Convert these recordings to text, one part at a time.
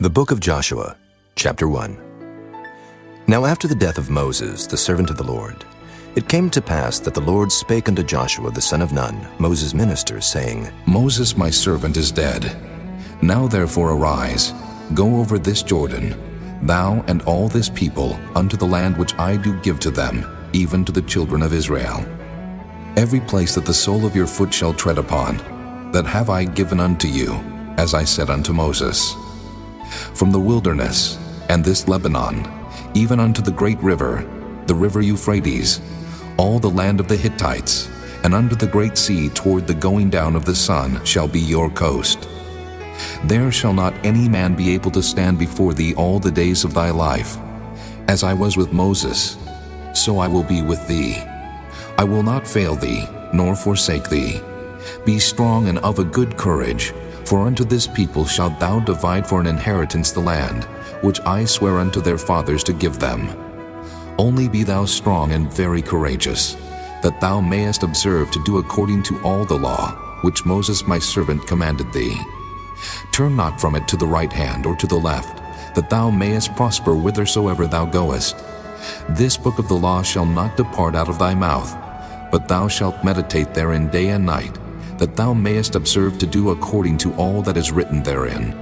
The Book of Joshua, Chapter 1. Now after the death of Moses, the servant of the Lord, it came to pass that the Lord spake unto Joshua the son of Nun, Moses' minister, saying, Moses my servant is dead. Now therefore arise, go over this Jordan, thou and all this people, unto the land which I do give to them, even to the children of Israel. Every place that the sole of your foot shall tread upon, that have I given unto you, as I said unto Moses. From the wilderness, and this Lebanon, even unto the great river, the river Euphrates, all the land of the Hittites, and under the great sea toward the going down of the sun shall be your coast. There shall not any man be able to stand before thee all the days of thy life. As I was with Moses, so I will be with thee. I will not fail thee, nor forsake thee. Be strong and of a good courage, for unto this people shalt thou divide for an inheritance the land, which I swear unto their fathers to give them. Only be thou strong and very courageous, that thou mayest observe to do according to all the law, which Moses my servant commanded thee. Turn not from it to the right hand or to the left, that thou mayest prosper whithersoever thou goest. This book of the law shall not depart out of thy mouth, but thou shalt meditate therein day and night, that thou mayest observe to do according to all that is written therein.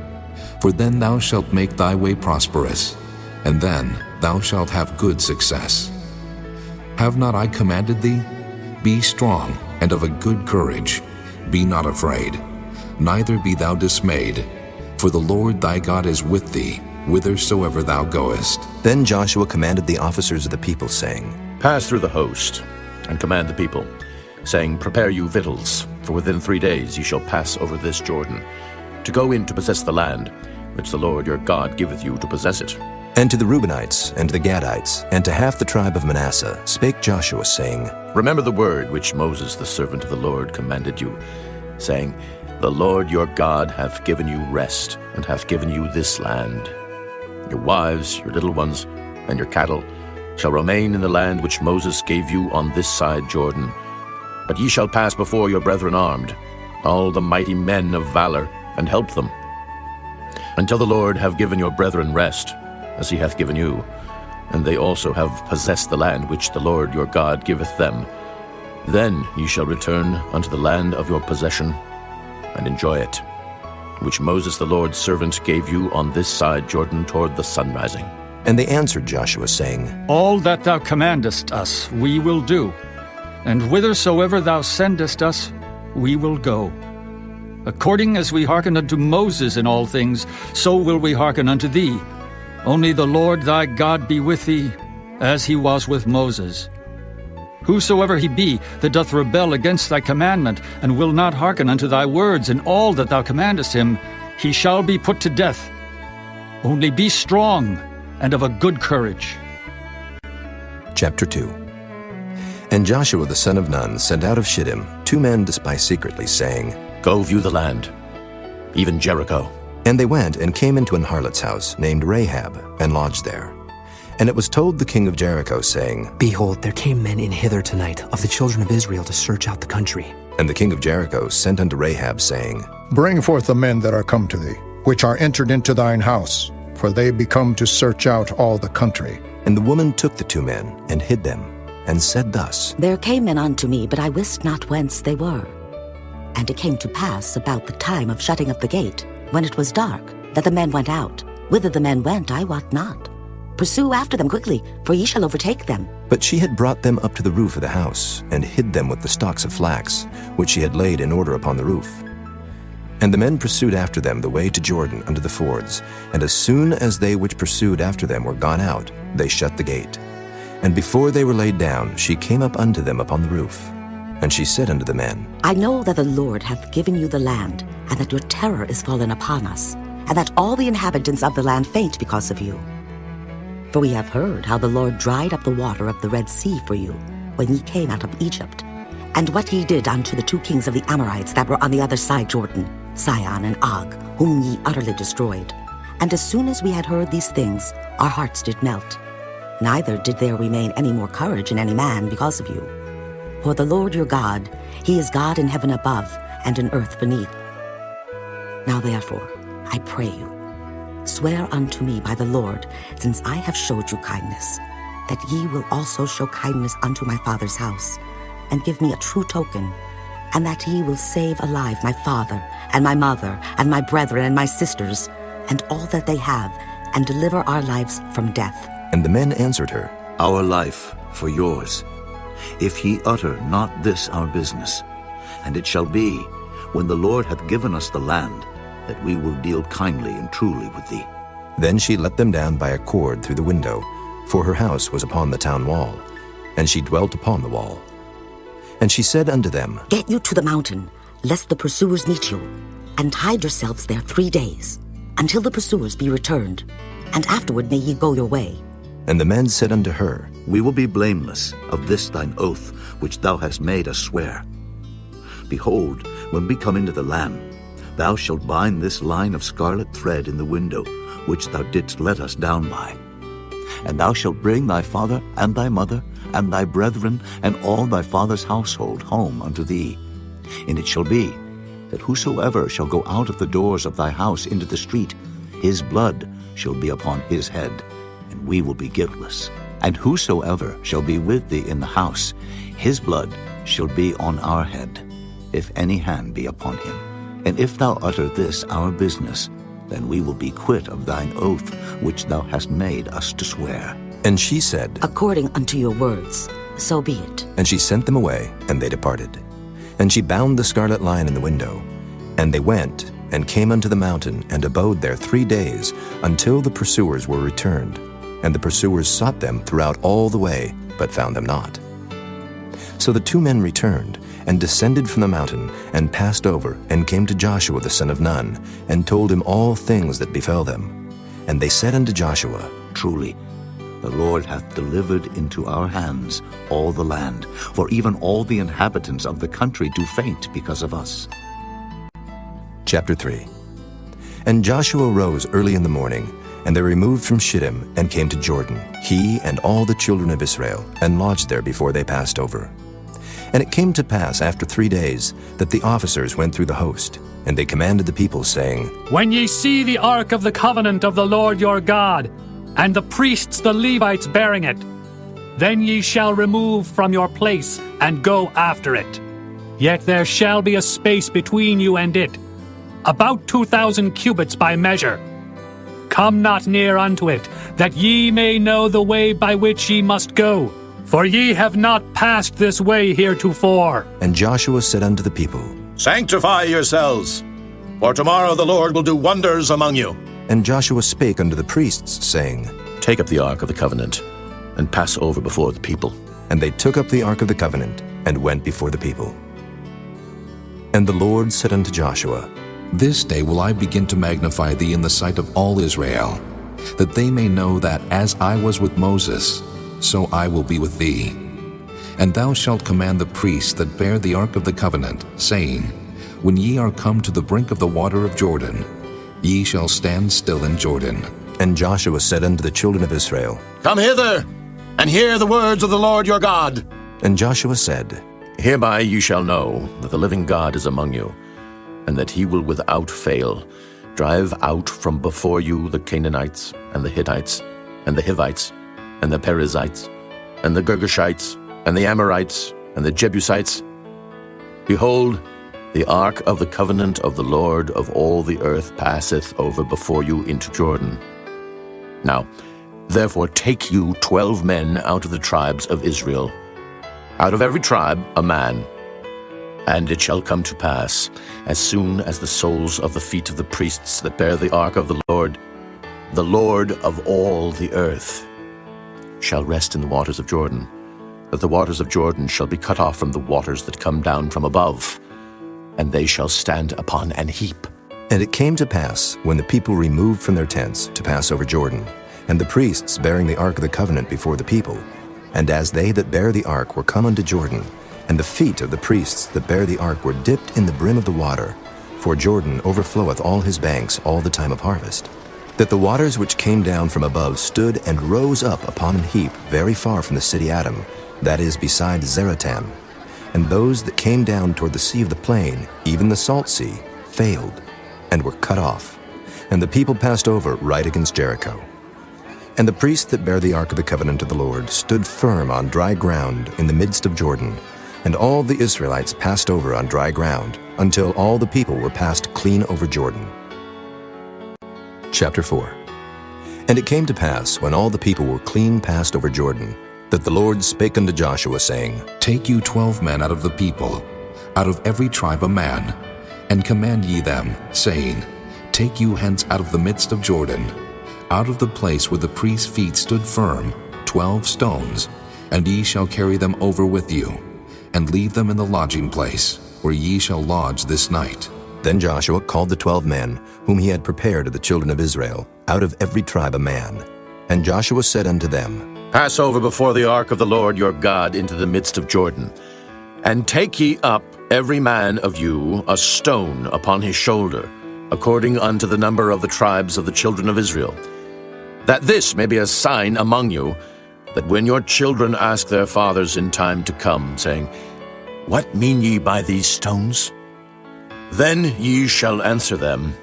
For then thou shalt make thy way prosperous, and then thou shalt have good success. Have not I commanded thee? Be strong and of a good courage. Be not afraid, neither be thou dismayed, for the Lord thy God is with thee, whithersoever thou goest. Then Joshua commanded the officers of the people, saying, Pass through the host, and command the people, saying, Prepare you victuals, for within 3 days ye shall pass over this Jordan, to go in to possess the land, which the Lord your God giveth you to possess it. And to the Reubenites, and to the Gadites, and to half the tribe of Manasseh spake Joshua, saying, Remember the word which Moses the servant of the Lord commanded you, saying, The Lord your God hath given you rest, and hath given you this land. Your wives, your little ones, and your cattle shall remain in the land which Moses gave you on this side Jordan. But ye shall pass before your brethren armed, all the mighty men of valor, and help them, until the Lord have given your brethren rest, as he hath given you, and they also have possessed the land which the Lord your God giveth them. Then ye shall return unto the land of your possession, and enjoy it, which Moses the Lord's servant gave you on this side Jordan toward the sun rising. And they answered Joshua, saying, All that thou commandest us we will do, and whithersoever thou sendest us we will go. According as we hearken unto Moses in all things, so will we hearken unto thee. Only the Lord thy God be with thee, as he was with Moses. Whosoever he be that doth rebel against thy commandment, and will not hearken unto thy words in all that thou commandest him, he shall be put to death. Only be strong and of a good courage. Chapter 2. And Joshua the son of Nun sent out of Shittim 2 men to spy secretly, saying, Go view the land, even Jericho. And they went and came into an harlot's house named Rahab, and lodged there. And it was told the king of Jericho, saying, Behold, there came men in hither tonight of the children of Israel to search out the country. And the king of Jericho sent unto Rahab, saying, Bring forth the men that are come to thee, which are entered into thine house, for they be come to search out all the country. And the woman took the 2 men, and hid them, and said thus, There came men unto me, but I wist not whence they were. And it came to pass about the time of shutting of the gate, when it was dark, that the men went out. Whither the men went, I wot not. Pursue after them quickly, for ye shall overtake them. But she had brought them up to the roof of the house, and hid them with the stalks of flax, which she had laid in order upon the roof. And the men pursued after them the way to Jordan unto the fords, and as soon as they which pursued after them were gone out, they shut the gate. And before they were laid down, she came up unto them upon the roof. And she said unto the men, I know that the Lord hath given you the land, and that your terror is fallen upon us, and that all the inhabitants of the land faint because of you. For we have heard how the Lord dried up the water of the Red Sea for you, when ye came out of Egypt, and what he did unto the 2 kings of the Amorites that were on the other side Jordan, Sihon and Og, whom ye utterly destroyed. And as soon as we had heard these things, our hearts did melt. Neither did there remain any more courage in any man because of you. For the Lord your God, he is God in heaven above and in earth beneath. Now therefore, I pray you, Swear unto me by the Lord, since I have showed you kindness, that ye will also show kindness unto my father's house, and give me a true token, and that ye will save alive my father, and my mother, and my brethren, and my sisters, and all that they have, and deliver our lives from death. And the men answered her, Our life for yours, if ye utter not this our business. And it shall be, when the Lord hath given us the land, that we will deal kindly and truly with thee. Then she let them down by a cord through the window, for her house was upon the town wall, and she dwelt upon the wall. And she said unto them, Get you to the mountain, lest the pursuers meet you, and hide yourselves there 3 days, until the pursuers be returned, and afterward may ye go your way. And the men said unto her, We will be blameless of this thine oath, which thou hast made us swear. Behold, when we come into the land, thou shalt bind this line of scarlet thread in the window, which thou didst let us down by. And thou shalt bring thy father and thy mother and thy brethren and all thy father's household home unto thee. And it shall be, that whosoever shall go out of the doors of thy house into the street, his blood shall be upon his head, and we will be guiltless. And whosoever shall be with thee in the house, his blood shall be on our head, if any hand be upon him. And if thou utter this our business, then we will be quit of thine oath which thou hast made us to swear. And she said, According unto your words, so be it. And she sent them away, and they departed. And she bound the scarlet line in the window. And they went, and came unto the mountain, and abode there 3 days, until the pursuers were returned. And the pursuers sought them throughout all the way, but found them not. So the 2 men returned, and descended from the mountain, and passed over, and came to Joshua the son of Nun, and told him all things that befell them. And they said unto Joshua, Truly, the Lord hath delivered into our hands all the land, for even all the inhabitants of the country do faint because of us. Chapter 3. And Joshua rose early in the morning, and they removed from Shittim, and came to Jordan, he and all the children of Israel, and lodged there before they passed over. And it came to pass after 3 days that the officers went through the host, and they commanded the people, saying, When ye see the ark of the covenant of the Lord your God, and the priests the Levites bearing it, then ye shall remove from your place, and go after it. Yet there shall be a space between you and it, about 2,000 cubits by measure. Come not near unto it, that ye may know the way by which ye must go. For ye have not passed this way heretofore. And Joshua said unto the people, Sanctify yourselves, for tomorrow the Lord will do wonders among you. And Joshua spake unto the priests, saying, Take up the ark of the covenant, and pass over before the people. And they took up the ark of the covenant, and went before the people. And the Lord said unto Joshua, This day will I begin to magnify thee in the sight of all Israel, that they may know that as I was with Moses, so I will be with thee. And thou shalt command the priests that bear the ark of the covenant, saying, When ye are come to the brink of the water of Jordan, ye shall stand still in Jordan. And Joshua said unto the children of Israel, Come hither, and hear the words of the Lord your God. And Joshua said, Hereby you shall know that the living God is among you, and that he will without fail drive out from before you the Canaanites, and the Hittites, and the Hivites, and the Perizzites, and the Girgashites, and the Amorites, and the Jebusites. Behold, the ark of the covenant of the Lord of all the earth passeth over before you into Jordan. Now, therefore take you 12 men out of the tribes of Israel, out of every tribe a man. And it shall come to pass, as soon as the soles of the feet of the priests that bear the ark of the Lord of all the earth, shall rest in the waters of Jordan, that the waters of Jordan shall be cut off from the waters that come down from above, and they shall stand upon an heap. And it came to pass, when the people removed from their tents to pass over Jordan, and the priests bearing the ark of the covenant before the people, and as they that bear the ark were come unto Jordan, and the feet of the priests that bear the ark were dipped in the brim of the water, for Jordan overfloweth all his banks all the time of harvest, that the waters which came down from above stood and rose up upon an heap very far from the city Adam, that is beside Zeratam. And those that came down toward the sea of the plain, even the salt sea, failed, and were cut off. And the people passed over right against Jericho. And the priests that bare the ark of the covenant of the Lord stood firm on dry ground in the midst of Jordan, and all the Israelites passed over on dry ground, until all the people were passed clean over Jordan. Chapter 4. And it came to pass, when all the people were clean passed over Jordan, that the Lord spake unto Joshua, saying, Take you 12 men out of the people, out of every tribe a man, and command ye them, saying, Take you hence out of the midst of Jordan, out of the place where the priest's feet stood firm, 12 stones, and ye shall carry them over with you, and leave them in the lodging place, where ye shall lodge this night. Then Joshua called the 12 men, whom he had prepared of the children of Israel, out of every tribe a man. And Joshua said unto them, Pass over before the ark of the Lord your God into the midst of Jordan, and take ye up every man of you a stone upon his shoulder, according unto the number of the tribes of the children of Israel, that this may be a sign among you, that when your children ask their fathers in time to come, saying, What mean ye by these stones? Then ye shall answer them,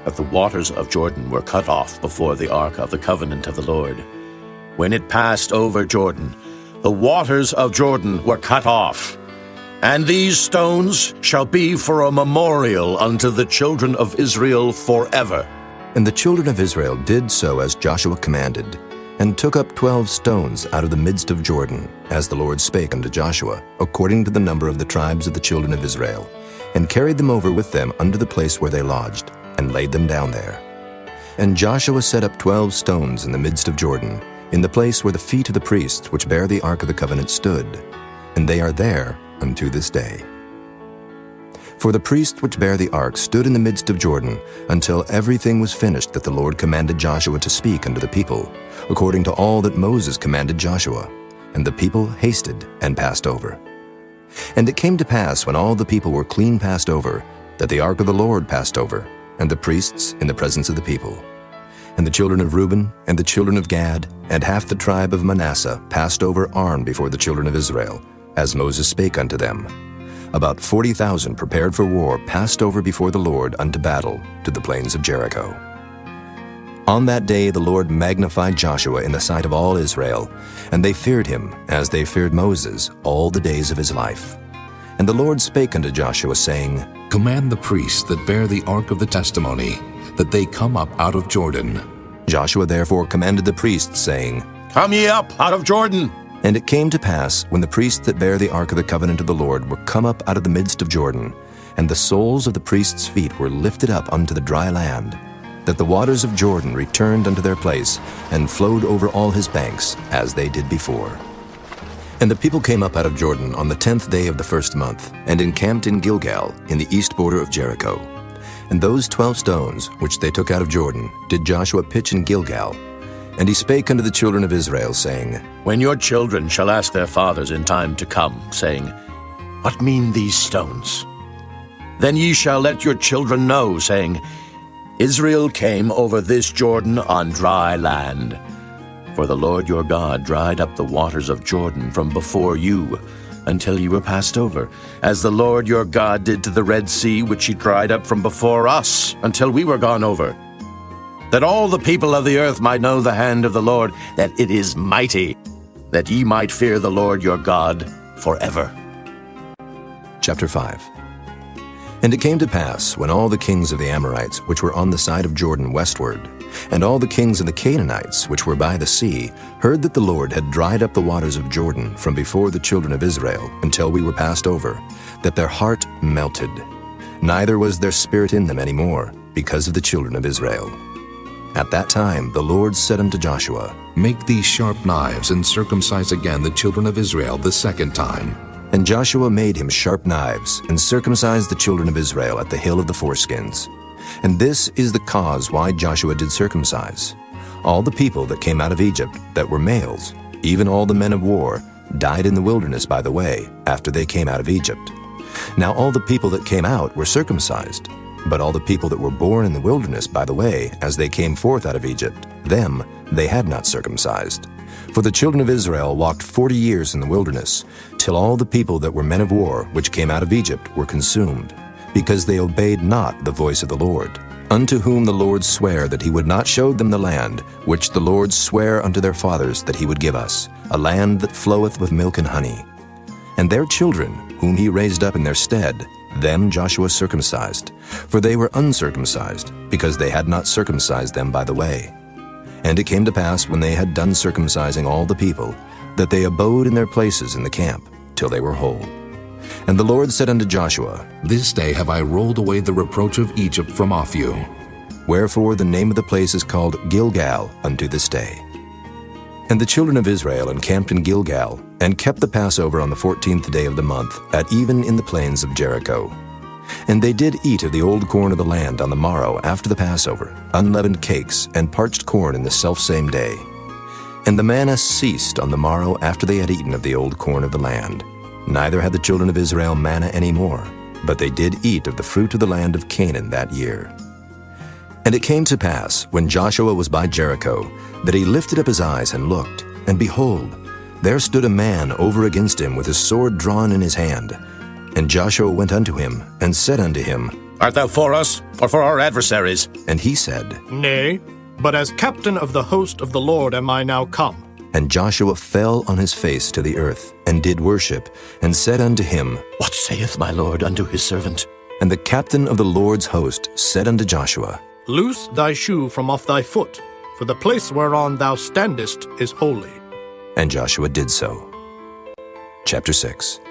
that the waters of Jordan were cut off before the ark of the covenant of the Lord. When it passed over Jordan, the waters of Jordan were cut off. And these stones shall be for a memorial unto the children of Israel forever. And the children of Israel did so as Joshua commanded, and took up 12 stones out of the midst of Jordan, as the Lord spake unto Joshua, according to the number of the tribes of the children of Israel, and carried them over with them unto the place where they lodged, and laid them down there. And Joshua set up 12 stones in the midst of Jordan, in the place where the feet of the priests which bear the ark of the covenant stood, and they are there unto this day. For the priests which bear the ark stood in the midst of Jordan, until everything was finished that the Lord commanded Joshua to speak unto the people, according to all that Moses commanded Joshua. And the people hasted and passed over. And it came to pass, when all the people were clean passed over, that the ark of the Lord passed over, and the priests in the presence of the people. And the children of Reuben, and the children of Gad, and half the tribe of Manasseh passed over Arn before the children of Israel, as Moses spake unto them. About 40,000 prepared for war passed over before the Lord unto battle to the plains of Jericho. On that day the Lord magnified Joshua in the sight of all Israel, and they feared him as they feared Moses all the days of his life. And the Lord spake unto Joshua, saying, Command the priests that bear the ark of the testimony, that they come up out of Jordan. Joshua therefore commanded the priests, saying, Come ye up out of Jordan. And it came to pass, when the priests that bear the ark of the covenant of the Lord were come up out of the midst of Jordan, and the soles of the priests' feet were lifted up unto the dry land, that the waters of Jordan returned unto their place, and flowed over all his banks, as they did before. And the people came up out of Jordan on the 10th day of the first month, and encamped in Gilgal, in the east border of Jericho. And those 12 stones, which they took out of Jordan, did Joshua pitch in Gilgal. And he spake unto the children of Israel, saying, When your children shall ask their fathers in time to come, saying, What mean these stones? Then ye shall let your children know, saying, Israel came over this Jordan on dry land. For the Lord your God dried up the waters of Jordan from before you, until ye were passed over, as the Lord your God did to the Red Sea, which he dried up from before us, until we were gone over. That all the people of the earth might know the hand of the Lord, that it is mighty, that ye might fear the Lord your God forever. Chapter 5. And it came to pass, when all the kings of the Amorites, which were on the side of Jordan westward, and all the kings of the Canaanites, which were by the sea, heard that the Lord had dried up the waters of Jordan from before the children of Israel, until we were passed over, that their heart melted. Neither was there spirit in them any more, because of the children of Israel. At that time the Lord said unto Joshua, Make these sharp knives, and circumcise again the children of Israel the second time. And Joshua made him sharp knives, and circumcised the children of Israel at the hill of the foreskins. And this is the cause why Joshua did circumcise. All the people that came out of Egypt that were males, even all the men of war, died in the wilderness by the way, after they came out of Egypt. Now all the people that came out were circumcised, but all the people that were born in the wilderness by the way, as they came forth out of Egypt, them they had not circumcised. For the children of Israel walked 40 years in the wilderness, till all the people that were men of war, which came out of Egypt, were consumed, because they obeyed not the voice of the Lord, unto whom the Lord sware that he would not show them the land, which the Lord sware unto their fathers that he would give us, a land that floweth with milk and honey. And their children, whom he raised up in their stead, them Joshua circumcised, for they were uncircumcised, because they had not circumcised them by the way. And it came to pass, when they had done circumcising all the people, that they abode in their places in the camp, till they were whole. And the Lord said unto Joshua, This day have I rolled away the reproach of Egypt from off you. Wherefore the name of the place is called Gilgal unto this day. And the children of Israel encamped in Gilgal, and kept the Passover on the 14th day of the month, at even in the plains of Jericho. And they did eat of the old corn of the land on the morrow after the Passover, unleavened cakes, and parched corn in the selfsame day. And the manna ceased on the morrow after they had eaten of the old corn of the land. Neither had the children of Israel manna any more, but they did eat of the fruit of the land of Canaan that year. And it came to pass, when Joshua was by Jericho, that he lifted up his eyes and looked, and behold, there stood a man over against him with his sword drawn in his hand. And Joshua went unto him, and said unto him, Art thou for us, or for our adversaries? And he said, Nay, but as captain of the host of the Lord am I now come. And Joshua fell on his face to the earth, and did worship, and said unto him, What saith my Lord unto his servant? And the captain of the Lord's host said unto Joshua, Loose thy shoe from off thy foot, for the place whereon thou standest is holy. And Joshua did so. Chapter 6.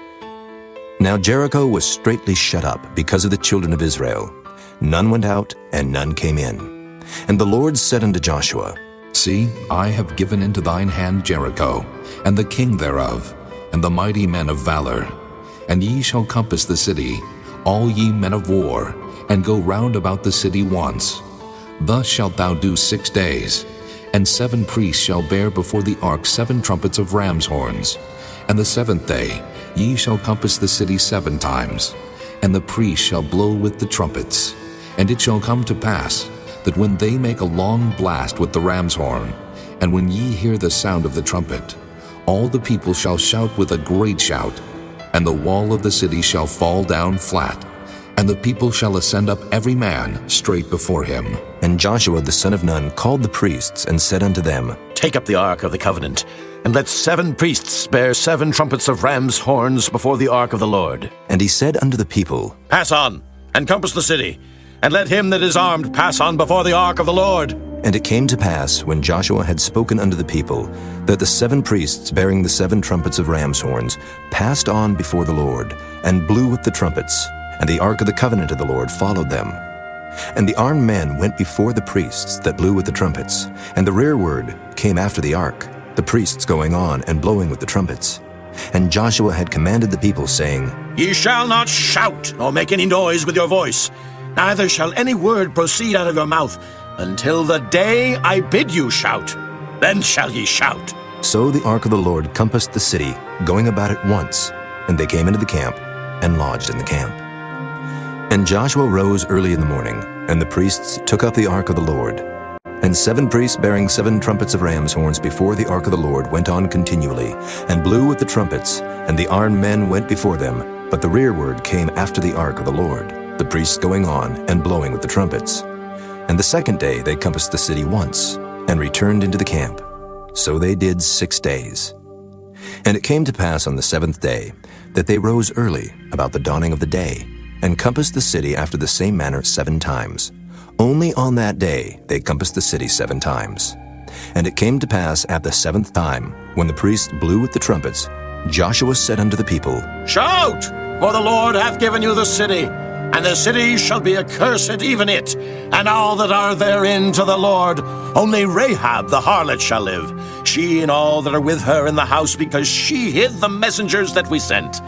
Now Jericho was straitly shut up because of the children of Israel. None went out, and none came in. And the Lord said unto Joshua, See, I have given into thine hand Jericho, and the king thereof, and the mighty men of valor. And ye shall compass the city, all ye men of war, and go round about the city once. Thus shalt thou do 6 days. And 7 priests shall bear before the ark 7 trumpets of ram's horns. And the 7th day ye shall compass the city 7 times. And the priests shall blow with the trumpets. And it shall come to pass, that when they make a long blast with the ram's horn, and when ye hear the sound of the trumpet, all the people shall shout with a great shout, and the wall of the city shall fall down flat, and the people shall ascend up every man straight before him. And Joshua the son of Nun called the priests, and said unto them, Take up the ark of the covenant, and let 7 priests bear 7 trumpets of ram's horns before the ark of the Lord. And he said unto the people, Pass on, and compass the city, and let him that is armed pass on before the ark of the Lord. And it came to pass, when Joshua had spoken unto the people, that the 7 priests bearing the 7 trumpets of ram's horns passed on before the Lord, and blew with the trumpets, and the ark of the covenant of the Lord followed them. And the armed men went before the priests that blew with the trumpets, and the rearward came after the ark, the priests going on and blowing with the trumpets. And Joshua had commanded the people, saying, Ye shall not shout, nor make any noise with your voice, neither shall any word proceed out of your mouth, until the day I bid you shout. Then shall ye shout. So the ark of the Lord compassed the city, going about it once, and they came into the camp, and lodged in the camp. And Joshua rose early in the morning, and the priests took up the ark of the Lord. And 7 priests bearing 7 trumpets of ram's horns before the ark of the Lord went on continually, and blew with the trumpets, and the armed men went before them, but the rearward came after the ark of the Lord, the priests going on and blowing with the trumpets. And the 2nd day they compassed the city once, and returned into the camp. So they did 6 days. And it came to pass on the 7th day, that they rose early, about the dawning of the day, and compassed the city after the same manner 7 times. Only on that day they compassed the city 7 times. And it came to pass at the 7th time, when the priests blew with the trumpets, Joshua said unto the people, Shout, for the Lord hath given you the city, and the city shall be accursed, even it, and all that are therein to the Lord. Only Rahab the harlot shall live, she and all that are with her in the house, because she hid the messengers that we sent.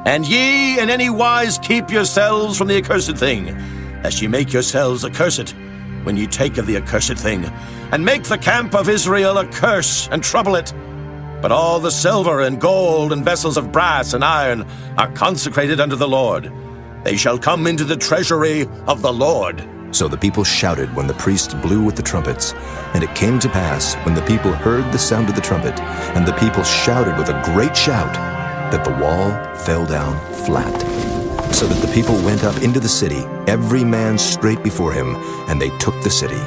And ye in any wise keep yourselves from the accursed thing, lest ye make yourselves accursed when ye take of the accursed thing, and make the camp of Israel a curse, and trouble it. But all the silver and gold and vessels of brass and iron are consecrated unto the Lord. They shall come into the treasury of the Lord. So the people shouted when the priests blew with the trumpets. And it came to pass, when the people heard the sound of the trumpet, and the people shouted with a great shout, that the wall fell down flat. So that the people went up into the city, every man straight before him, and they took the city.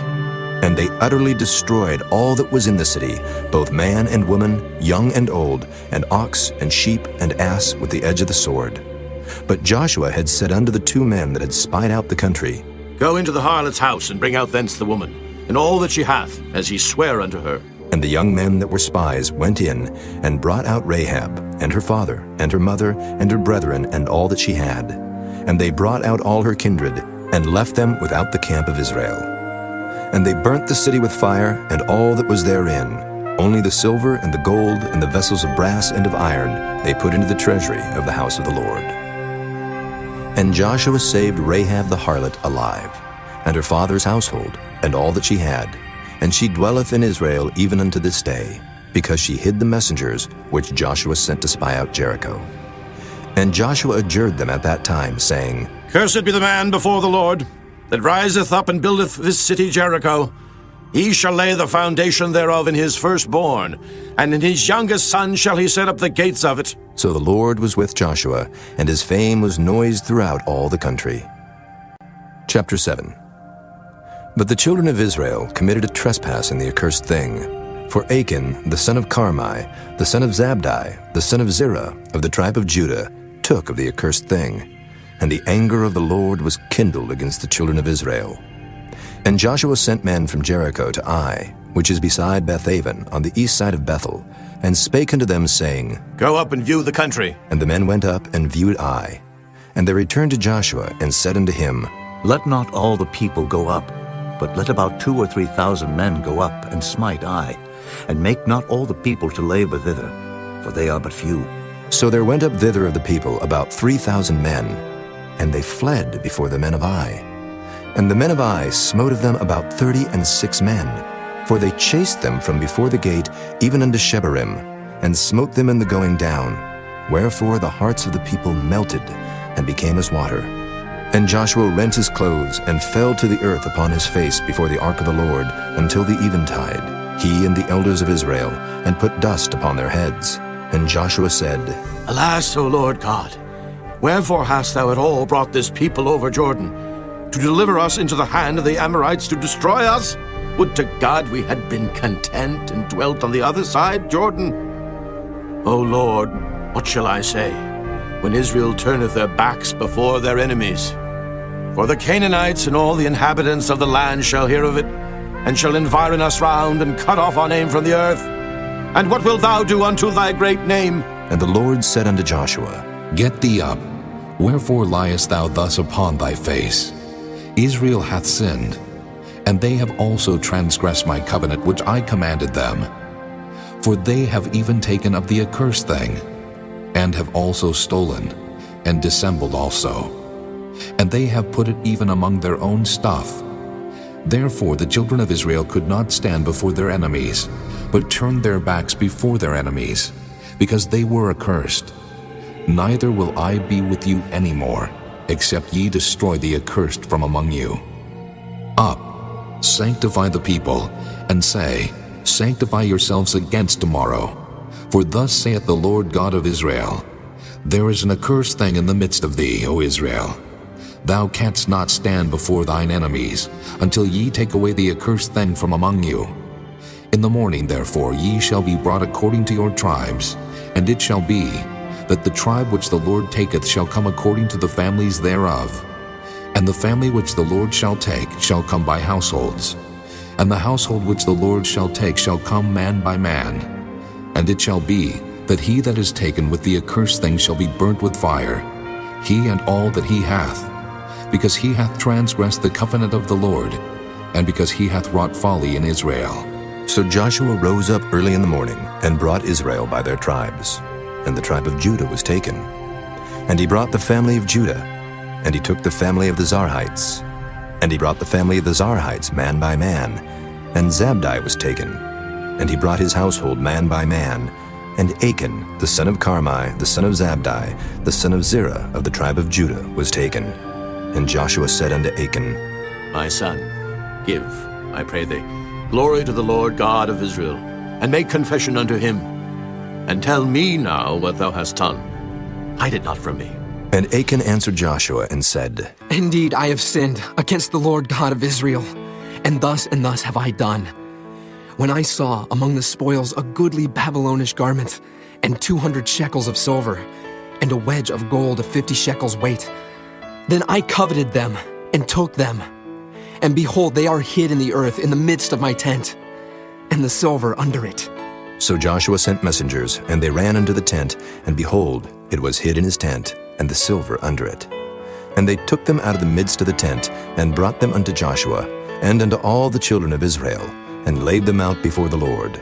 And they utterly destroyed all that was in the city, both man and woman, young and old, and ox and sheep and ass with the edge of the sword. But Joshua had said unto the two men that had spied out the country, Go into the harlot's house, and bring out thence the woman, and all that she hath, as ye swear unto her. And the young men that were spies went in, and brought out Rahab, and her father, and her mother, and her brethren, and all that she had. And they brought out all her kindred, and left them without the camp of Israel. And they burnt the city with fire, and all that was therein. Only the silver and the gold and the vessels of brass and of iron they put into the treasury of the house of the Lord. And Joshua saved Rahab the harlot alive, and her father's household, and all that she had. And she dwelleth in Israel even unto this day, because she hid the messengers which Joshua sent to spy out Jericho. And Joshua adjured them at that time, saying, Cursed be the man before the Lord, that riseth up and buildeth this city Jericho. He shall lay the foundation thereof in his firstborn, and in his youngest son shall he set up the gates of it. So the Lord was with Joshua, and his fame was noised throughout all the country. Chapter 7. But the children of Israel committed a trespass in the accursed thing. For Achan, the son of Carmi, the son of Zabdi, the son of Zerah, of the tribe of Judah, took of the accursed thing. And the anger of the Lord was kindled against the children of Israel. And Joshua sent men from Jericho to Ai, which is beside Bethaven, on the east side of Bethel, and spake unto them, saying, Go up and view the country. And the men went up and viewed Ai. And they returned to Joshua, and said unto him, Let not all the people go up, but let about 2,000 or 3,000 men go up and smite Ai, and make not all the people to labor thither, for they are but few. So there went up thither of the people about 3,000 men, and they fled before the men of Ai. And the men of Ai smote of them about 36 men, for they chased them from before the gate even unto Shebarim, and smote them in the going down. Wherefore the hearts of the people melted, and became as water. And Joshua rent his clothes, and fell to the earth upon his face before the ark of the Lord, until the eventide, he and the elders of Israel, and put dust upon their heads. And Joshua said, Alas, O Lord God, wherefore hast thou at all brought this people over Jordan, to deliver us into the hand of the Amorites to destroy us? Would to God we had been content and dwelt on the other side Jordan. O Lord, what shall I say, when Israel turneth their backs before their enemies? For the Canaanites and all the inhabitants of the land shall hear of it, and shall environ us round, and cut off our name from the earth. And what wilt thou do unto thy great name? And the Lord said unto Joshua, Get thee up. Wherefore liest thou thus upon thy face? Israel hath sinned, and they have also transgressed my covenant which I commanded them. For they have even taken of the accursed thing, and have also stolen, and dissembled also. And they have put it even among their own stuff. Therefore the children of Israel could not stand before their enemies, but turned their backs before their enemies, because they were accursed. Neither will I be with you any more, except ye destroy the accursed from among you. Up, sanctify the people, and say, Sanctify yourselves against tomorrow. For thus saith the Lord God of Israel, There is an accursed thing in the midst of thee, O Israel. Thou canst not stand before thine enemies, until ye take away the accursed thing from among you. In the morning, therefore, ye shall be brought according to your tribes, and it shall be, that the tribe which the Lord taketh shall come according to the families thereof. And the family which the Lord shall take shall come by households. And the household which the Lord shall take shall come man by man. And it shall be, that he that is taken with the accursed thing shall be burnt with fire, he and all that he hath, because he hath transgressed the covenant of the Lord, and because he hath wrought folly in Israel. So Joshua rose up early in the morning, and brought Israel by their tribes. And the tribe of Judah was taken. And he brought the family of Judah, and he took the family of the Zarhites. And he brought the family of the Zarhites man by man, and Zabdi was taken. And he brought his household man by man, and Achan, the son of Carmi, the son of Zabdi, the son of Zerah of the tribe of Judah, was taken. And Joshua said unto Achan, My son, give, I pray thee, glory to the Lord God of Israel, and make confession unto him. And tell me now what thou hast done. Hide it not from me. And Achan answered Joshua and said, Indeed, I have sinned against the Lord God of Israel, and thus have I done. When I saw among the spoils a goodly Babylonish garment, and 200 shekels of silver, and a wedge of gold of 50 shekels weight, then I coveted them and took them. And behold, they are hid in the earth in the midst of my tent, and the silver under it. So Joshua sent messengers, and they ran unto the tent, and behold, it was hid in his tent, and the silver under it. And they took them out of the midst of the tent, and brought them unto Joshua, and unto all the children of Israel, and laid them out before the Lord.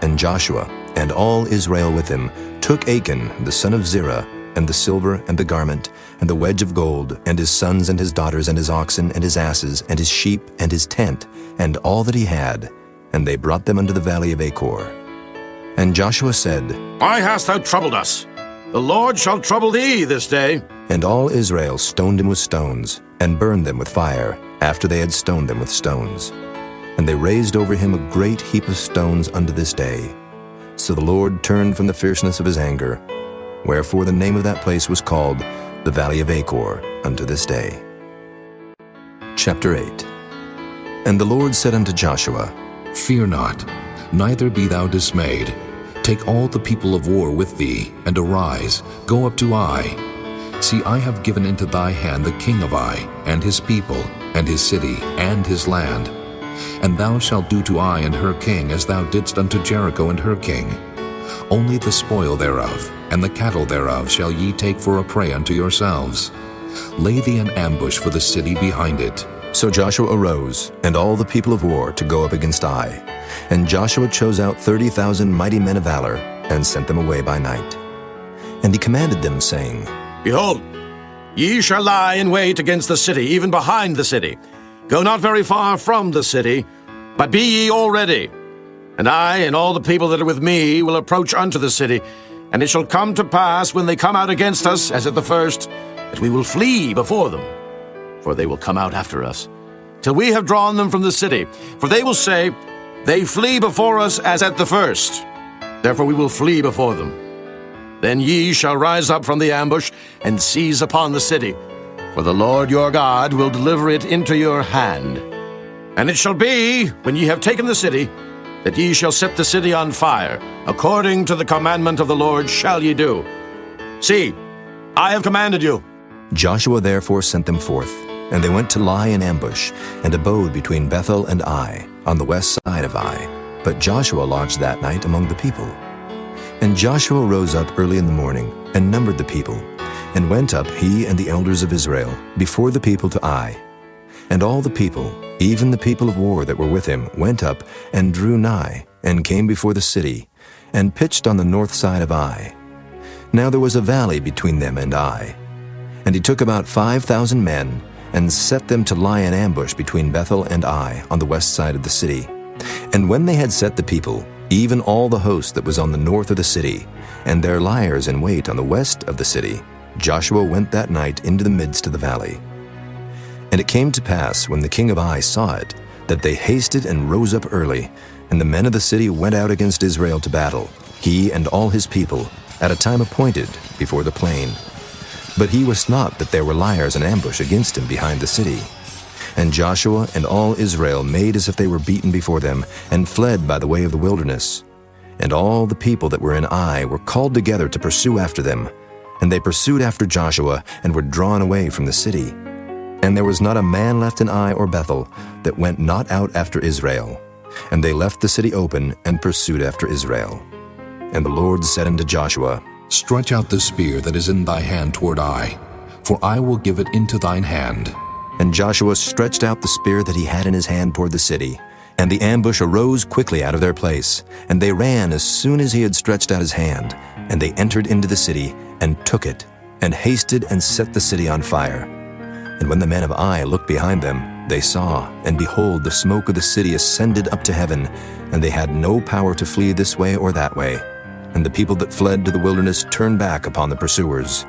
And Joshua, and all Israel with him, took Achan the son of Zerah, and the silver, and the garment, and the wedge of gold, and his sons, and his daughters, and his oxen, and his asses, and his sheep, and his tent, and all that he had, and they brought them unto the valley of Achor. And Joshua said, Why hast thou troubled us? The Lord shall trouble thee this day. And all Israel stoned him with stones, and burned them with fire, after they had stoned them with stones. And they raised over him a great heap of stones unto this day. So the Lord turned from the fierceness of his anger, wherefore the name of that place was called the Valley of Achor unto this day. Chapter 8. And the Lord said unto Joshua, Fear not, neither be thou dismayed. Take all the people of war with thee, and arise, go up to Ai. See, I have given into thy hand the king of Ai, and his people, and his city, and his land. And thou shalt do to Ai and her king as thou didst unto Jericho and her king. Only the spoil thereof, and the cattle thereof shall ye take for a prey unto yourselves. Lay thee an ambush for the city behind it. So Joshua arose, and all the people of war, to go up against Ai. And Joshua chose out 30,000 mighty men of valor, and sent them away by night. And he commanded them, saying, Behold, ye shall lie in wait against the city, even behind the city. Go not very far from the city, but be ye all ready. And I and all the people that are with me will approach unto the city. And it shall come to pass, when they come out against us, as at the first, that we will flee before them. For they will come out after us, till we have drawn them from the city. For they will say, They flee before us as at the first. Therefore we will flee before them. Then ye shall rise up from the ambush, and seize upon the city. For the Lord your God will deliver it into your hand. And it shall be, when ye have taken the city, that ye shall set the city on fire. According to the commandment of the Lord shall ye do. See, I have commanded you. Joshua therefore sent them forth, and they went to lie in ambush, and abode between Bethel and Ai, on the west side of Ai. But Joshua lodged that night among the people. And Joshua rose up early in the morning, and numbered the people, and went up, he and the elders of Israel, before the people to Ai. And all the people, even the people of war that were with him, went up, and drew nigh, and came before the city, and pitched on the north side of Ai. Now there was a valley between them and Ai. And he took about 5,000 men, and set them to lie in ambush between Bethel and Ai, on the west side of the city. And when they had set the people, even all the host that was on the north of the city, and their liers in wait on the west of the city, Joshua went that night into the midst of the valley. And it came to pass, when the king of Ai saw it, that they hasted and rose up early, and the men of the city went out against Israel to battle, he and all his people, at a time appointed, before the plain. But he wist not that there were liers in ambush against him behind the city. And Joshua and all Israel made as if they were beaten before them, and fled by the way of the wilderness. And all the people that were in Ai were called together to pursue after them. And they pursued after Joshua, and were drawn away from the city. And there was not a man left in Ai or Bethel that went not out after Israel. And they left the city open, and pursued after Israel. And the Lord said unto Joshua, Stretch out the spear that is in thy hand toward Ai, for I will give it into thine hand. And Joshua stretched out the spear that he had in his hand toward the city. And the ambush arose quickly out of their place. And they ran as soon as he had stretched out his hand. And they entered into the city, and took it, and hasted and set the city on fire. And when the men of Ai looked behind them, they saw, and behold, the smoke of the city ascended up to heaven, and they had no power to flee this way or that way. And the people that fled to the wilderness turned back upon the pursuers.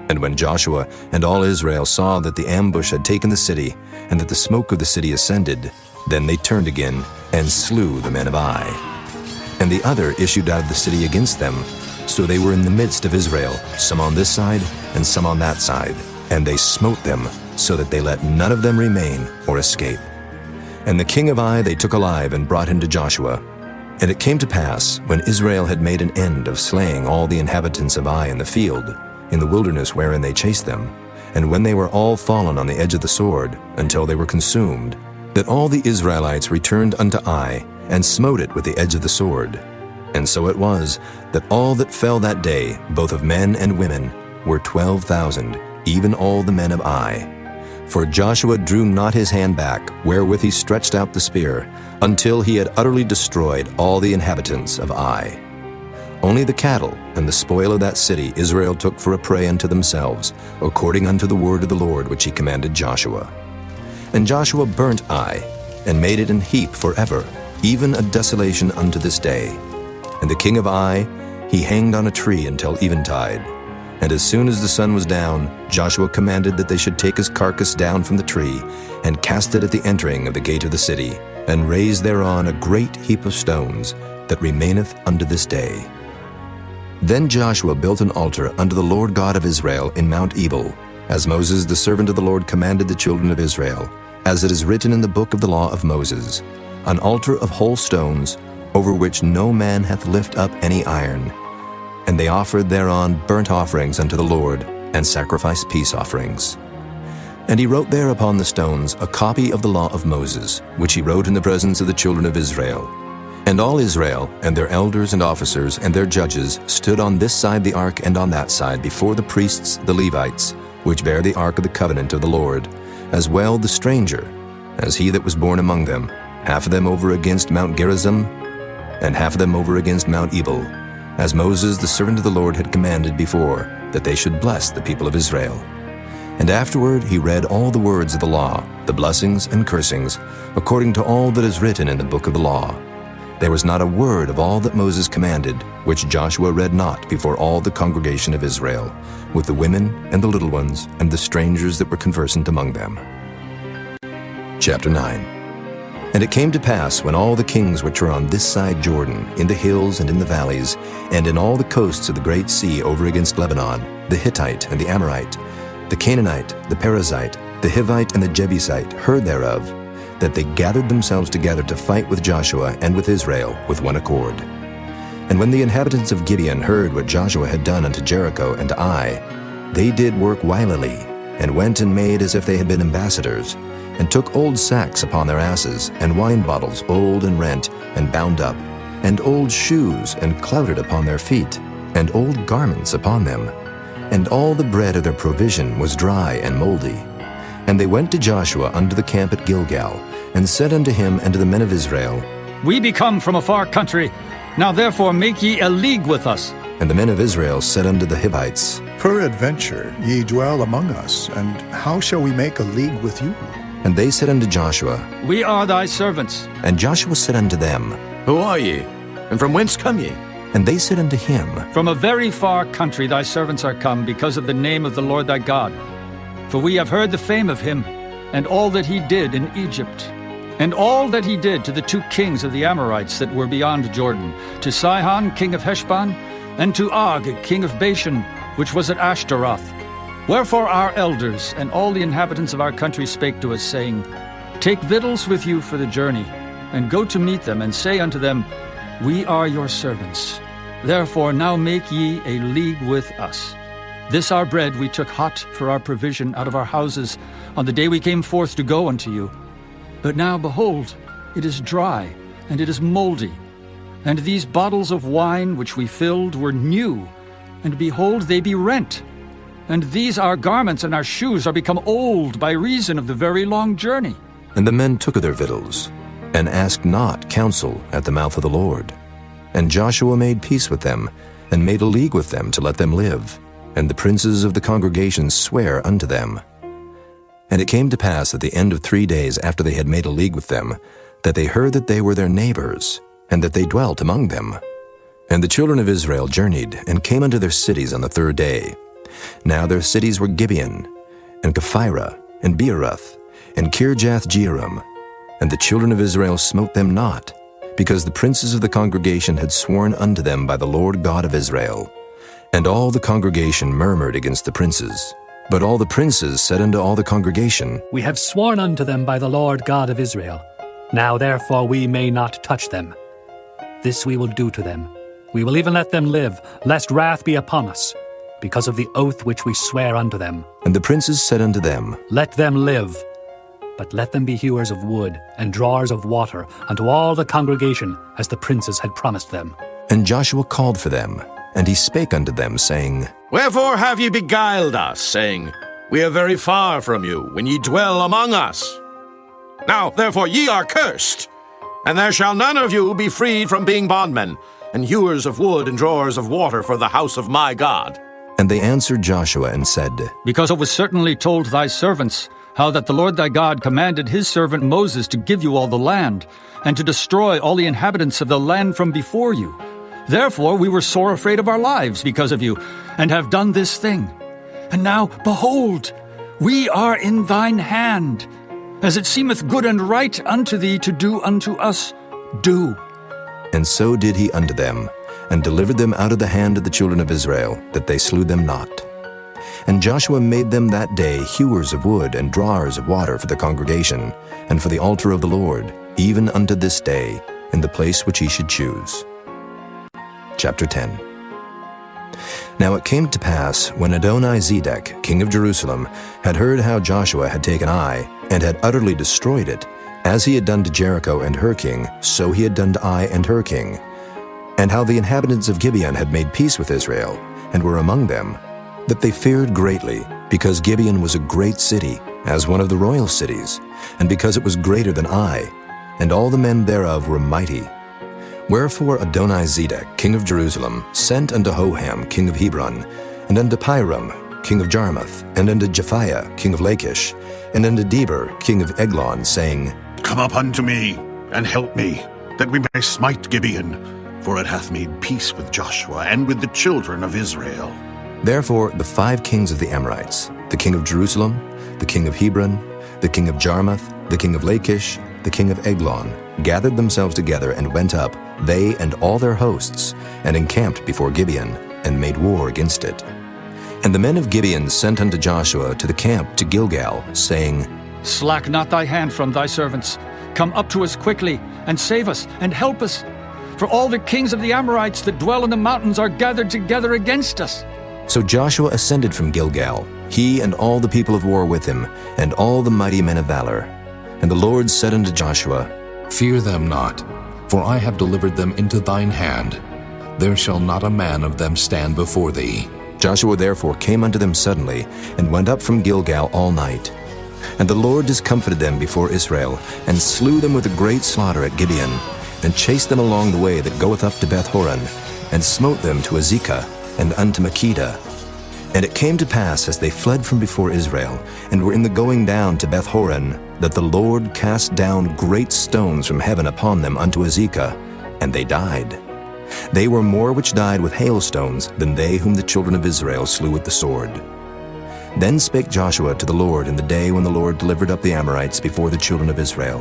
And when Joshua and all Israel saw that the ambush had taken the city, and that the smoke of the city ascended, then they turned again, and slew the men of Ai. And the other issued out of the city against them, So they were in the midst of Israel, some on this side and some on that side. And they smote them, so that they let none of them remain or escape. And the king of Ai they took alive and brought him to Joshua. And it came to pass, when Israel had made an end of slaying all the inhabitants of Ai in the field, in the wilderness wherein they chased them, and when they were all fallen on the edge of the sword, until they were consumed, that all the Israelites returned unto Ai, and smote it with the edge of the sword. And so it was, that all that fell that day, both of men and women, were 12,000, even all the men of Ai. For Joshua drew not his hand back, wherewith he stretched out the spear, until he had utterly destroyed all the inhabitants of Ai. Only the cattle and the spoil of that city Israel took for a prey unto themselves, according unto the word of the Lord which he commanded Joshua. And Joshua burnt Ai, and made it an heap forever, even a desolation unto this day. And the king of Ai he hanged on a tree until eventide. And as soon as the sun was down, Joshua commanded that they should take his carcass down from the tree, and cast it at the entering of the gate of the city, and raise thereon a great heap of stones, that remaineth unto this day. Then Joshua built an altar unto the Lord God of Israel in Mount Ebal, as Moses the servant of the Lord commanded the children of Israel, as it is written in the book of the law of Moses, an altar of whole stones, over which no man hath lift up any iron. And they offered thereon burnt offerings unto the Lord, and sacrificed peace offerings. And he wrote there upon the stones a copy of the law of Moses, which he wrote in the presence of the children of Israel. And all Israel, and their elders and officers, and their judges, stood on this side the ark and on that side before the priests the Levites, which bear the ark of the covenant of the Lord, as well the stranger, as he that was born among them, half of them over against Mount Gerizim, and half of them over against Mount Ebal, as Moses the servant of the Lord had commanded before, that they should bless the people of Israel. And afterward he read all the words of the law, the blessings and cursings, according to all that is written in the book of the law. There was not a word of all that Moses commanded, which Joshua read not before all the congregation of Israel, with the women and the little ones and the strangers that were conversant among them. Chapter 9. And it came to pass, when all the kings which were on this side Jordan, in the hills and in the valleys, and in all the coasts of the great sea over against Lebanon, the Hittite and the Amorite, the Canaanite, the Perizzite, the Hivite and the Jebusite, heard thereof, that they gathered themselves together to fight with Joshua and with Israel with one accord. And when the inhabitants of Gibeon heard what Joshua had done unto Jericho and to Ai, they did work wilily, and went and made as if they had been ambassadors, and took old sacks upon their asses, and wine bottles old and rent, and bound up, and old shoes, and clouted upon their feet, and old garments upon them. And all the bread of their provision was dry and moldy. And they went to Joshua unto the camp at Gilgal, and said unto him and to the men of Israel, We be come from a far country. Now therefore make ye a league with us. And the men of Israel said unto the Hivites, Peradventure ye dwell among us, and how shall we make a league with you? And they said unto Joshua, We are thy servants. And Joshua said unto them, Who are ye? And from whence come ye? And they said unto him, From a very far country thy servants are come, because of the name of the Lord thy God. For we have heard the fame of him, and all that he did in Egypt, and all that he did to the two kings of the Amorites that were beyond Jordan, to Sihon king of Heshbon, and to Og king of Bashan, which was at Ashtaroth. Wherefore our elders and all the inhabitants of our country spake to us, saying, Take victuals with you for the journey, and go to meet them, and say unto them, We are your servants. Therefore now make ye a league with us. This our bread we took hot for our provision out of our houses on the day we came forth to go unto you. But now, behold, it is dry, and it is moldy. And these bottles of wine which we filled were new, and behold, they be rent. And these our garments and our shoes are become old by reason of the very long journey. And the men took of their victuals, and asked not counsel at the mouth of the Lord. And Joshua made peace with them, and made a league with them to let them live. And the princes of the congregation sware unto them. And it came to pass at the end of 3 days after they had made a league with them, that they heard that they were their neighbors, and that they dwelt among them. And the children of Israel journeyed, and came unto their cities on the 3rd day. Now their cities were Gibeon, and Kephirah, and Beeroth, and Kirjath-jearim. And the children of Israel smote them not, because the princes of the congregation had sworn unto them by the Lord God of Israel. And all the congregation murmured against the princes. But all the princes said unto all the congregation, We have sworn unto them by the Lord God of Israel. Now therefore we may not touch them. This we will do to them. We will even let them live, lest wrath be upon us, because of the oath which we swear unto them. And the princes said unto them, Let them live, but let them be hewers of wood and drawers of water unto all the congregation, as the princes had promised them. And Joshua called for them, and he spake unto them, saying, Wherefore have ye beguiled us, saying, We are very far from you, when ye dwell among us? Now therefore ye are cursed, and there shall none of you be freed from being bondmen, and hewers of wood and drawers of water for the house of my God. And they answered Joshua and said, Because it was certainly told thy servants, how that the Lord thy God commanded his servant Moses to give you all the land, and to destroy all the inhabitants of the land from before you. Therefore we were sore afraid of our lives because of you, and have done this thing. And now, behold, we are in thine hand. As it seemeth good and right unto thee to do unto us, do. And so did he unto them, and delivered them out of the hand of the children of Israel, that they slew them not. And Joshua made them that day hewers of wood and drawers of water for the congregation, and for the altar of the Lord, even unto this day, in the place which he should choose. Chapter 10. Now it came to pass, when Adoni-Zedek, king of Jerusalem, had heard how Joshua had taken Ai, and had utterly destroyed it, as he had done to Jericho and her king, so he had done to Ai and her king, and how the inhabitants of Gibeon had made peace with Israel, and were among them, that they feared greatly, because Gibeon was a great city, as one of the royal cities, and because it was greater than Ai, and all the men thereof were mighty. Wherefore Adoni-Zedek, king of Jerusalem, sent unto Hoham, king of Hebron, and unto Piram, king of Jarmuth, and unto Japhiah, king of Lachish, and unto Deber, king of Eglon, saying, Come up unto me, and help me, that we may smite Gibeon, for it hath made peace with Joshua and with the children of Israel. Therefore the 5 kings of the Amorites, the king of Jerusalem, the king of Hebron, the king of Jarmuth, the king of Lachish, the king of Eglon, gathered themselves together and went up, they and all their hosts, and encamped before Gibeon, and made war against it. And the men of Gibeon sent unto Joshua to the camp to Gilgal, saying, Slack not thy hand from thy servants. Come up to us quickly, and save us, and help us. For all the kings of the Amorites that dwell in the mountains are gathered together against us. So Joshua ascended from Gilgal, he and all the people of war with him, and all the mighty men of valor. And the Lord said unto Joshua, Fear them not, for I have delivered them into thine hand. There shall not a man of them stand before thee. Joshua therefore came unto them suddenly, and went up from Gilgal all night. And the Lord discomfited them before Israel, and slew them with a great slaughter at Gibeon, and chased them along the way that goeth up to Beth-horon, and smote them to Azekah, and unto Makkedah. And it came to pass, as they fled from before Israel, and were in the going down to Beth-horon, that the Lord cast down great stones from heaven upon them unto Azekah, and they died. They were more which died with hailstones than they whom the children of Israel slew with the sword. Then spake Joshua to the Lord in the day when the Lord delivered up the Amorites before the children of Israel.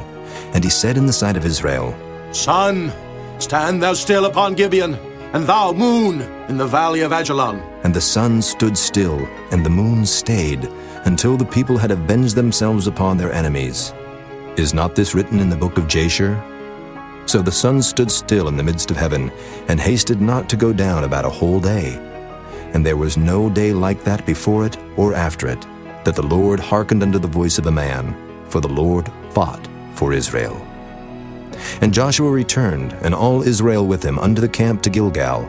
And he said in the sight of Israel, Sun, stand thou still upon Gibeon, and thou, moon, in the valley of Ajalon. And the sun stood still, and the moon stayed, until the people had avenged themselves upon their enemies. Is not this written in the book of Jasher? So the sun stood still in the midst of heaven, and hasted not to go down about a whole day. And there was no day like that before it or after it, that the Lord hearkened unto the voice of a man, for the Lord fought for Israel. And Joshua returned, and all Israel with him, unto the camp to Gilgal.